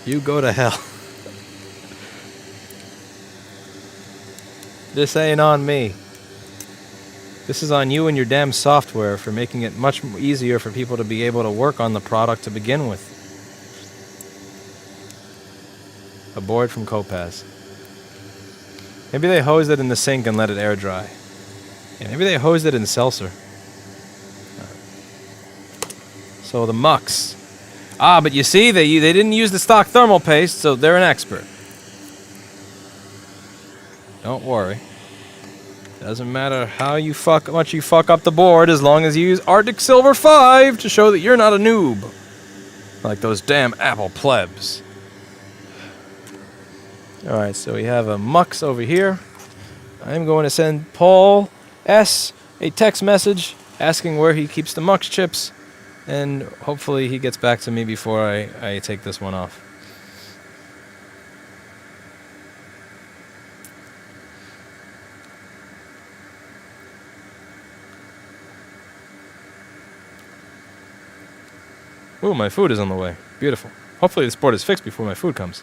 You go to hell. This ain't on me. This is on you and your damn software for making it much easier for people to be able to work on the product to begin with. A board from Kopaz. Maybe they hosed it in the sink and let it air dry. Yeah, maybe they hosed it in seltzer. So the MUX. Ah, but you see, they didn't use the stock thermal paste, so they're an expert. Don't worry. Doesn't matter how much you fuck up the board, as long as you use Arctic Silver 5 to show that you're not a noob. Like those damn Apple plebs. Alright, so we have a MUX over here. I'm going to send Paul S. a text message asking where he keeps the MUX chips, and hopefully he gets back to me before I take this one off. Ooh, my food is on the way. Beautiful. Hopefully this board is fixed before my food comes.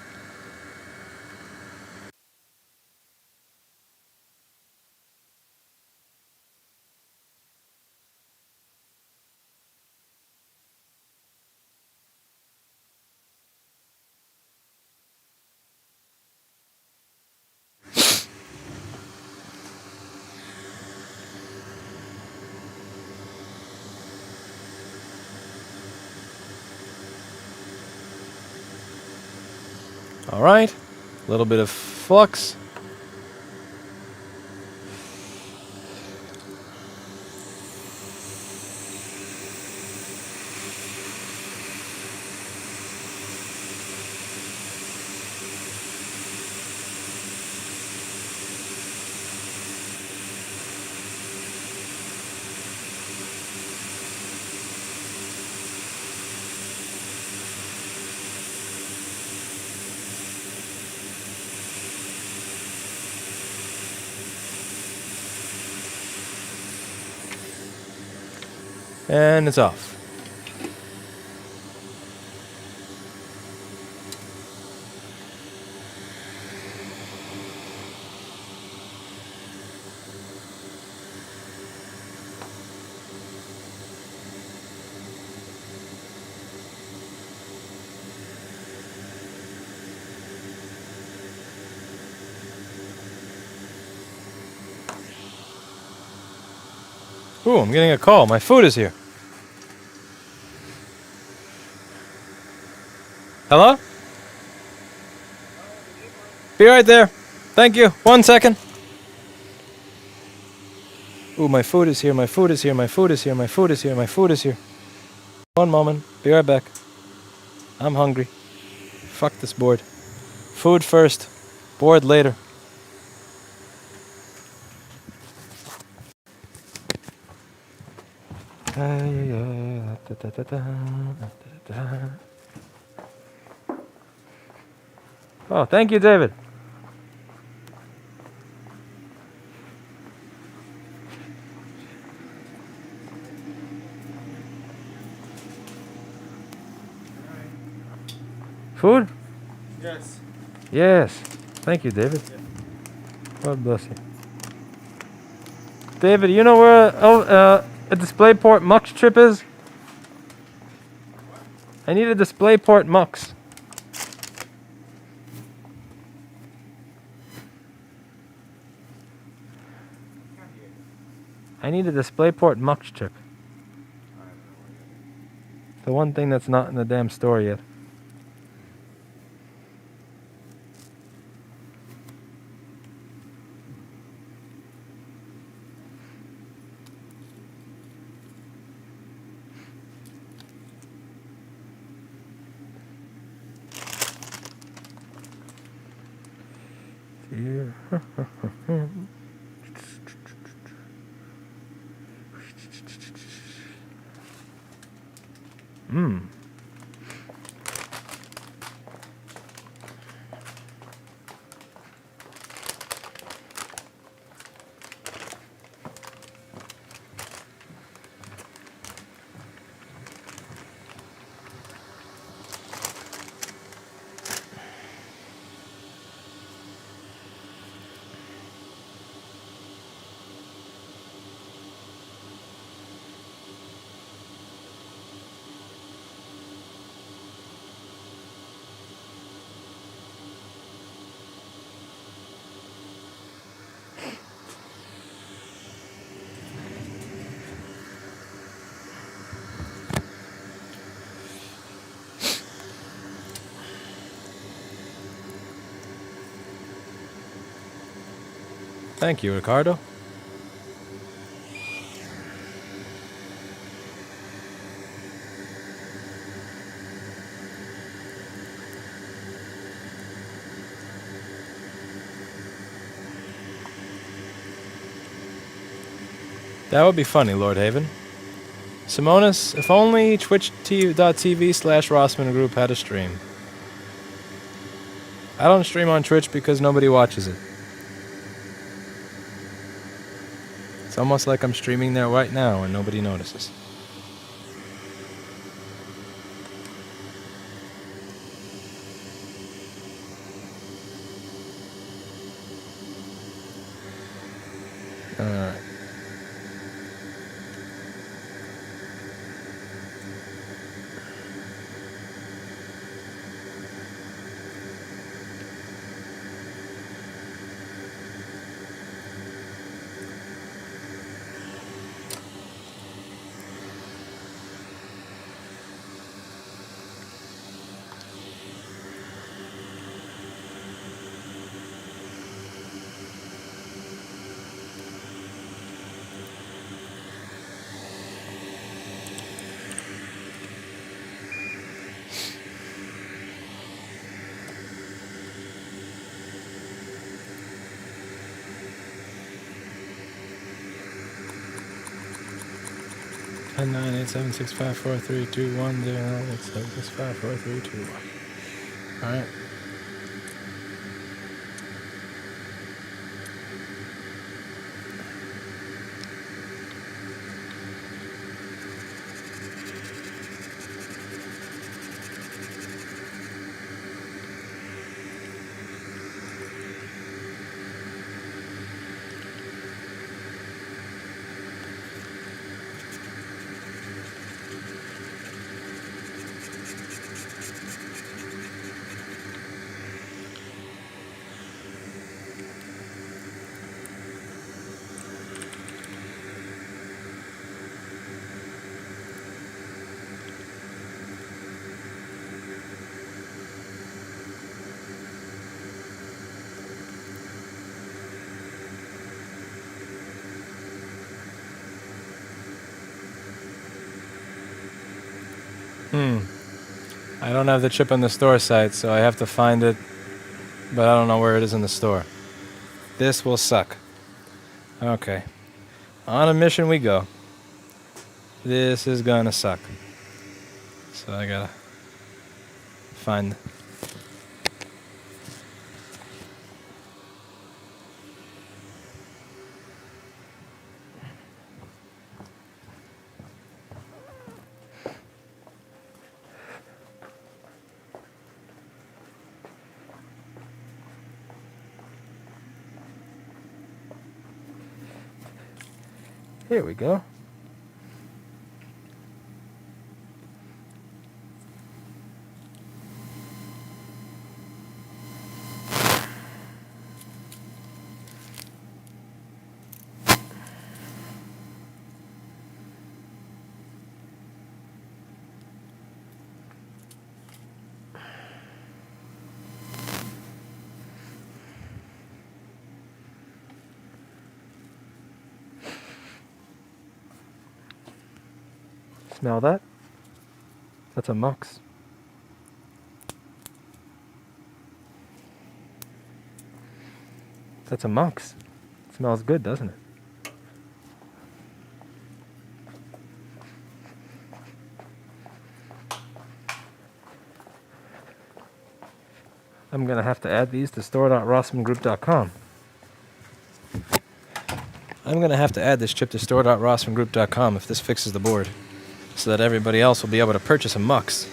Alright, a little bit of flux. And it's off. Ooh, I'm getting a call. My food is here. Hello? Be right there. Thank you. 1 second. Ooh, my food is here. My food is here. My food is here. My food is here. My food is here. 1 moment. Be right back. I'm hungry. Fuck this board. Food first. Board later. Oh, thank you, David. Food? Yes. Yes. Thank you, David. God bless you. David, you know where a DisplayPort Mux chip is? I need a DisplayPort Mux. I need a DisplayPort Mux chip. The one thing that's not in the damn store yet. Here. Thank you, Ricardo. That would be funny, Lord Haven. Simonis, if only twitch.tv/Rossman Group had a stream. I don't stream on Twitch because nobody watches it. It's almost like I'm streaming there right now and nobody notices. Alright. And 987654321 Alright. I don't have the chip on the store site, so I have to find it, but I don't know where it is in the store. This will suck. Okay. On a mission we go. This is gonna suck. So I gotta find... Here we go. Smell that? That's a mux. That's a mux. Smells good, doesn't it? I'm gonna have to add these to store.rossmangroup.com. I'm gonna have to add this chip to store.rossmangroup.com if this fixes the board, so that everybody else will be able to purchase a mux.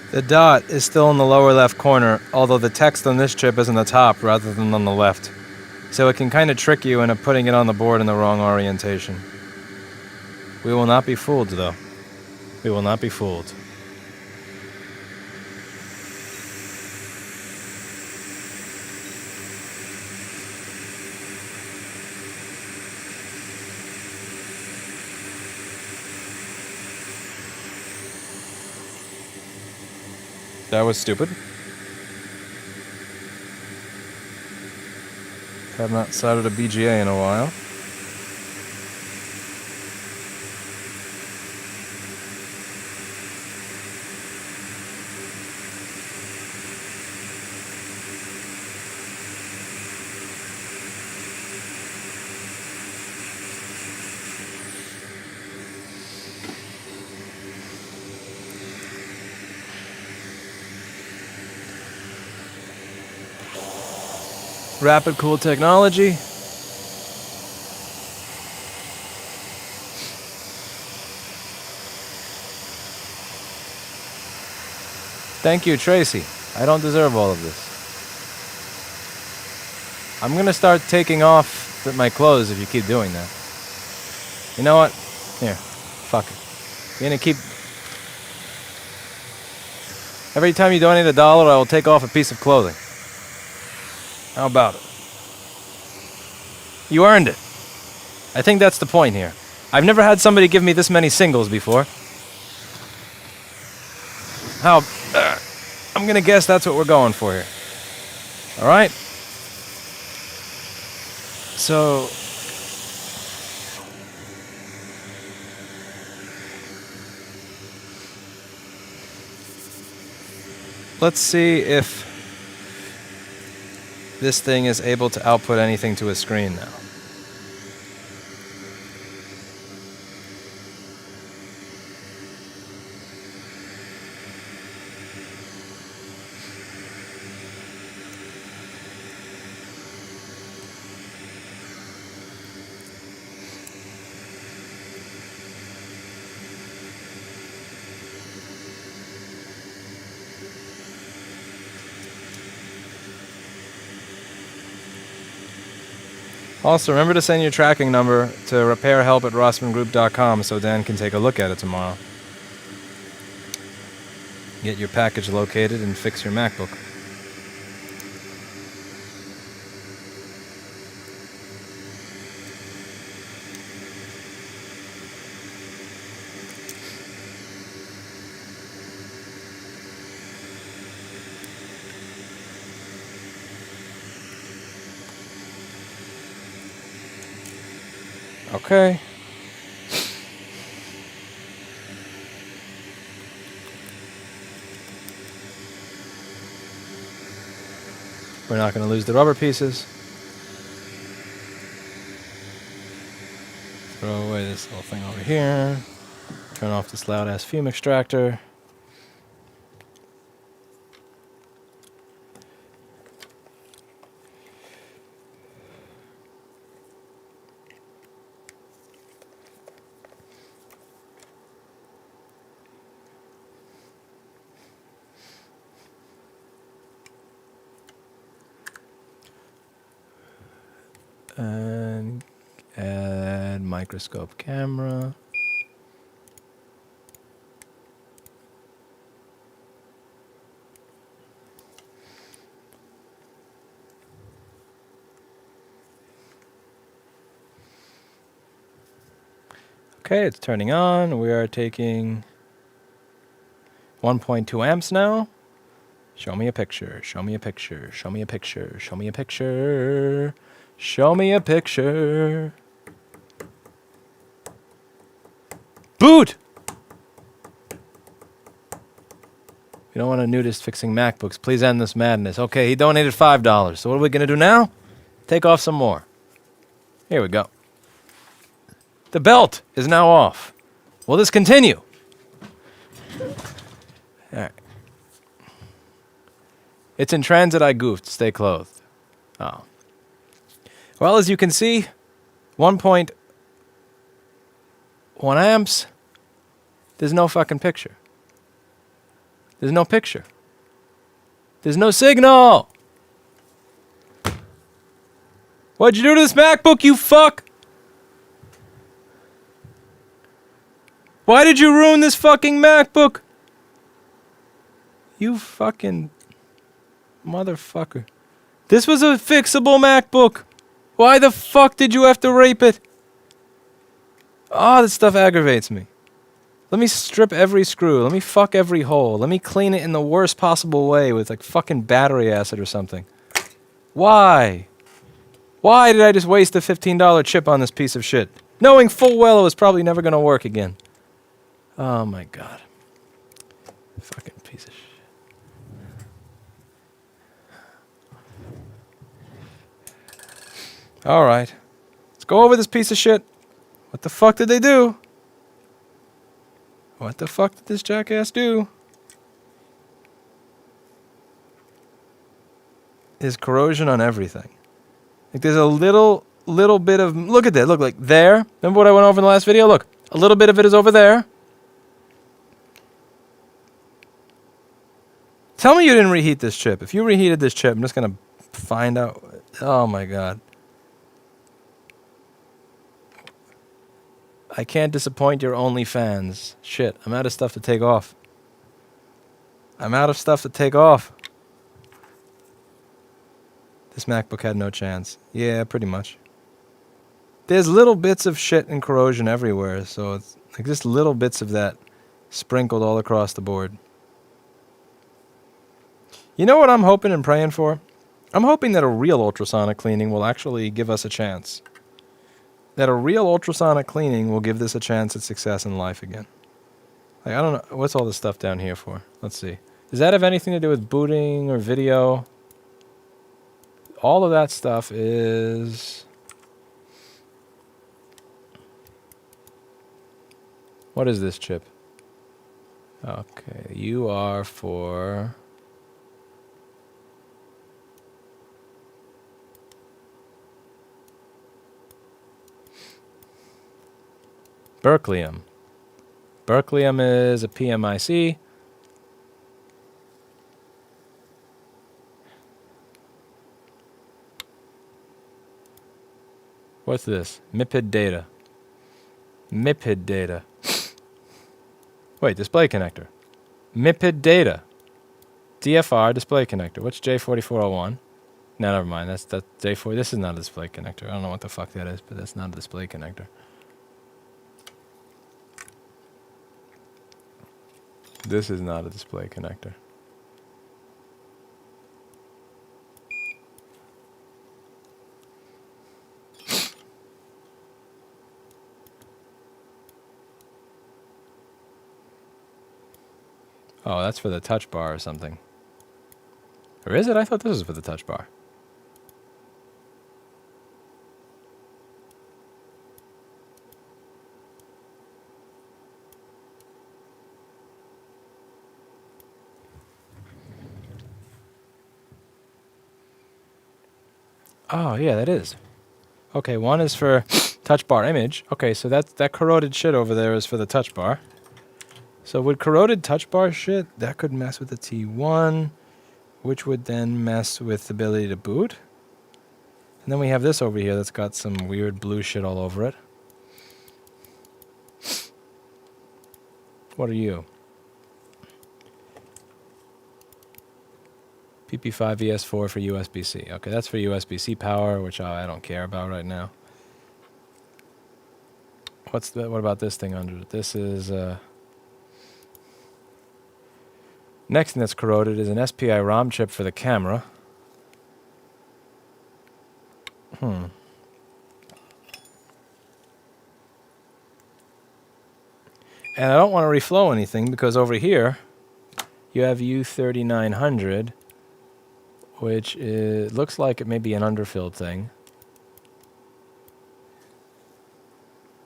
The dot is still in the lower left corner, although the text on this chip is in the top rather than on the left. So it can kind of trick you into putting it on the board in the wrong orientation. We will not be fooled, though. We will not be fooled. That was stupid. Have not soldered a BGA in a while. Rapid cool technology. Thank you, Tracy. I don't deserve all of this. I'm gonna start taking off my clothes if you keep doing that. You know what? Here, fuck it. You're gonna keep... Every time you donate $1, I will take off a piece of clothing. How about it? You earned it. I think that's the point here. I've never had somebody give me this many singles before. I'm gonna guess that's what we're going for here. All right? So let's see if this thing is able to output anything to a screen now. Also, remember to send your tracking number to repairhelp@rossmangroup.com so Dan can take a look at it tomorrow. Get your package located and fix your MacBook. Okay. We're not going to lose the rubber pieces. Throw away this little thing over here. Turn off this loud ass fume extractor. And add microscope camera. Okay, it's turning on. We are taking 1.2 amps now. Show me a picture. Show me a picture. Show me a picture. Show me a picture. Show me a picture. Boot! You don't want a nudist fixing MacBooks. Please end this madness. Okay, he donated $5. So what are we going to do now? Take off some more. Here we go. The belt is now off. Will this continue? All right. It's in transit. I goofed. Stay clothed. Oh. Well, as you can see, 1.1 amps. There's no fucking picture. There's no picture. There's no signal. What'd you do to this MacBook, you fuck? Why did you ruin this fucking MacBook? You fucking motherfucker. This was a fixable MacBook. Why the fuck did you have to rape it? Oh, this stuff aggravates me. Let me strip every screw. Let me fuck every hole. Let me clean it in the worst possible way with like fucking battery acid or something. Why? Why did I just waste a $15 chip on this piece of shit? Knowing full well it was probably never going to work again. Oh my god. Fucking piece of shit. Alright. Let's go over this piece of shit. What the fuck did they do? What the fuck did this jackass do? There's corrosion on everything. Like there's a little bit of... Look at that. Look, like there. Remember what I went over in the last video? Look. A little bit of it is over there. Tell me you didn't reheat this chip. If you reheated this chip, I'm just going to find out. Oh my god. I can't disappoint your OnlyFans. Shit, I'm out of stuff to take off. I'm out of stuff to take off. This MacBook had no chance. Yeah, pretty much. There's little bits of shit and corrosion everywhere, so it's like just little bits of that sprinkled all across the board. You know what I'm hoping and praying for? I'm hoping that a real ultrasonic cleaning will actually give us a chance. That a real ultrasonic cleaning will give this a chance at success in life again. Like, I don't know. What's all this stuff down here for? Let's see. Does that have anything to do with booting or video? All of that stuff is... What is this chip? Okay, you are for... Berkelium. Berkelium is a PMIC. What's this? MIPID data. MIPID data. Wait, display connector. MIPID data. DFR display connector. What's J4401? No, never mind. That's J4. This is not a display connector. I don't know what the fuck that is, but that's not a display connector. This is not a display connector. Oh, that's for the touch bar or something. Or is it? I thought this was for the touch bar. Oh, yeah, that is. Okay, one is for touch bar image. Okay, so that corroded shit over there is for the touch bar. So with corroded touch bar shit, that could mess with the T1, which would then mess with the ability to boot. And then we have this over here that's got some weird blue shit all over it. What are you? PP5 ES4 for USB-C. Okay, that's for USB-C power, which I don't care about right now. What about this thing under it? This is... Next thing that's corroded is an SPI ROM chip for the camera. And I don't want to reflow anything because over here you have U3900, which looks like it may be an underfilled thing.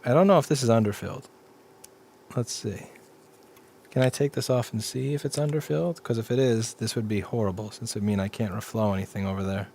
I don't know if this is underfilled. Let's see. Can I take this off and see if it's underfilled? Because if it is, this would be horrible, since it would mean I can't reflow anything over there.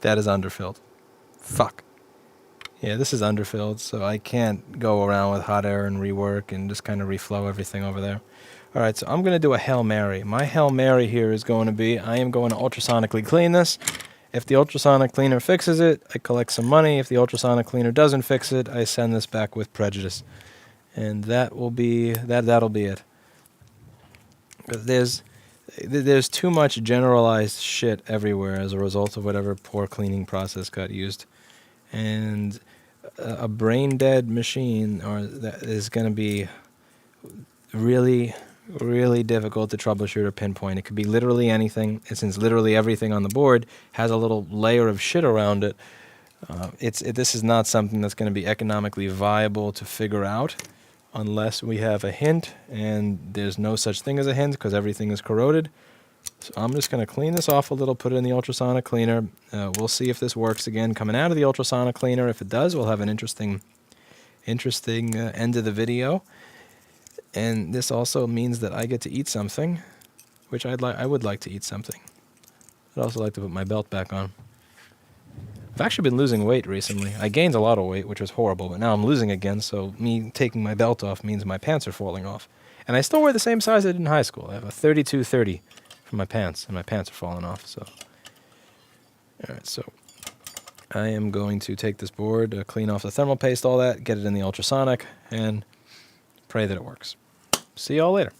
That is underfilled. Fuck. Yeah, this is underfilled, so I can't go around with hot air and rework and just kind of reflow everything over there. Alright, so I'm going to do a Hail Mary. My Hail Mary here is going to be, I am going to ultrasonically clean this. If the ultrasonic cleaner fixes it, I collect some money. If the ultrasonic cleaner doesn't fix it, I send this back with prejudice. And that will be, that'll be it. There's too much generalized shit everywhere as a result of whatever poor cleaning process got used. And a brain-dead machine that is going to be really, really difficult to troubleshoot or pinpoint. It could be literally anything, and since literally everything on the board has a little layer of shit around it, this is not something that's going to be economically viable to figure out unless we have a hint, and there's no such thing as a hint because everything is corroded. So I'm just going to clean this off a little, put it in the ultrasonic cleaner. We'll see if this works again coming out of the ultrasonic cleaner. If it does, we'll have an interesting end of the video. And this also means that I get to eat something, which I would like to eat something. I'd also like to put my belt back on. I've actually been losing weight recently. I gained a lot of weight, which was horrible, but now I'm losing again, so me taking my belt off means my pants are falling off. And I still wear the same size I did in high school. I have a 32-30 for my pants, and my pants are falling off, so... All right, so I am going to take this board, clean off the thermal paste, all that, get it in the ultrasonic, and pray that it works. See y'all later.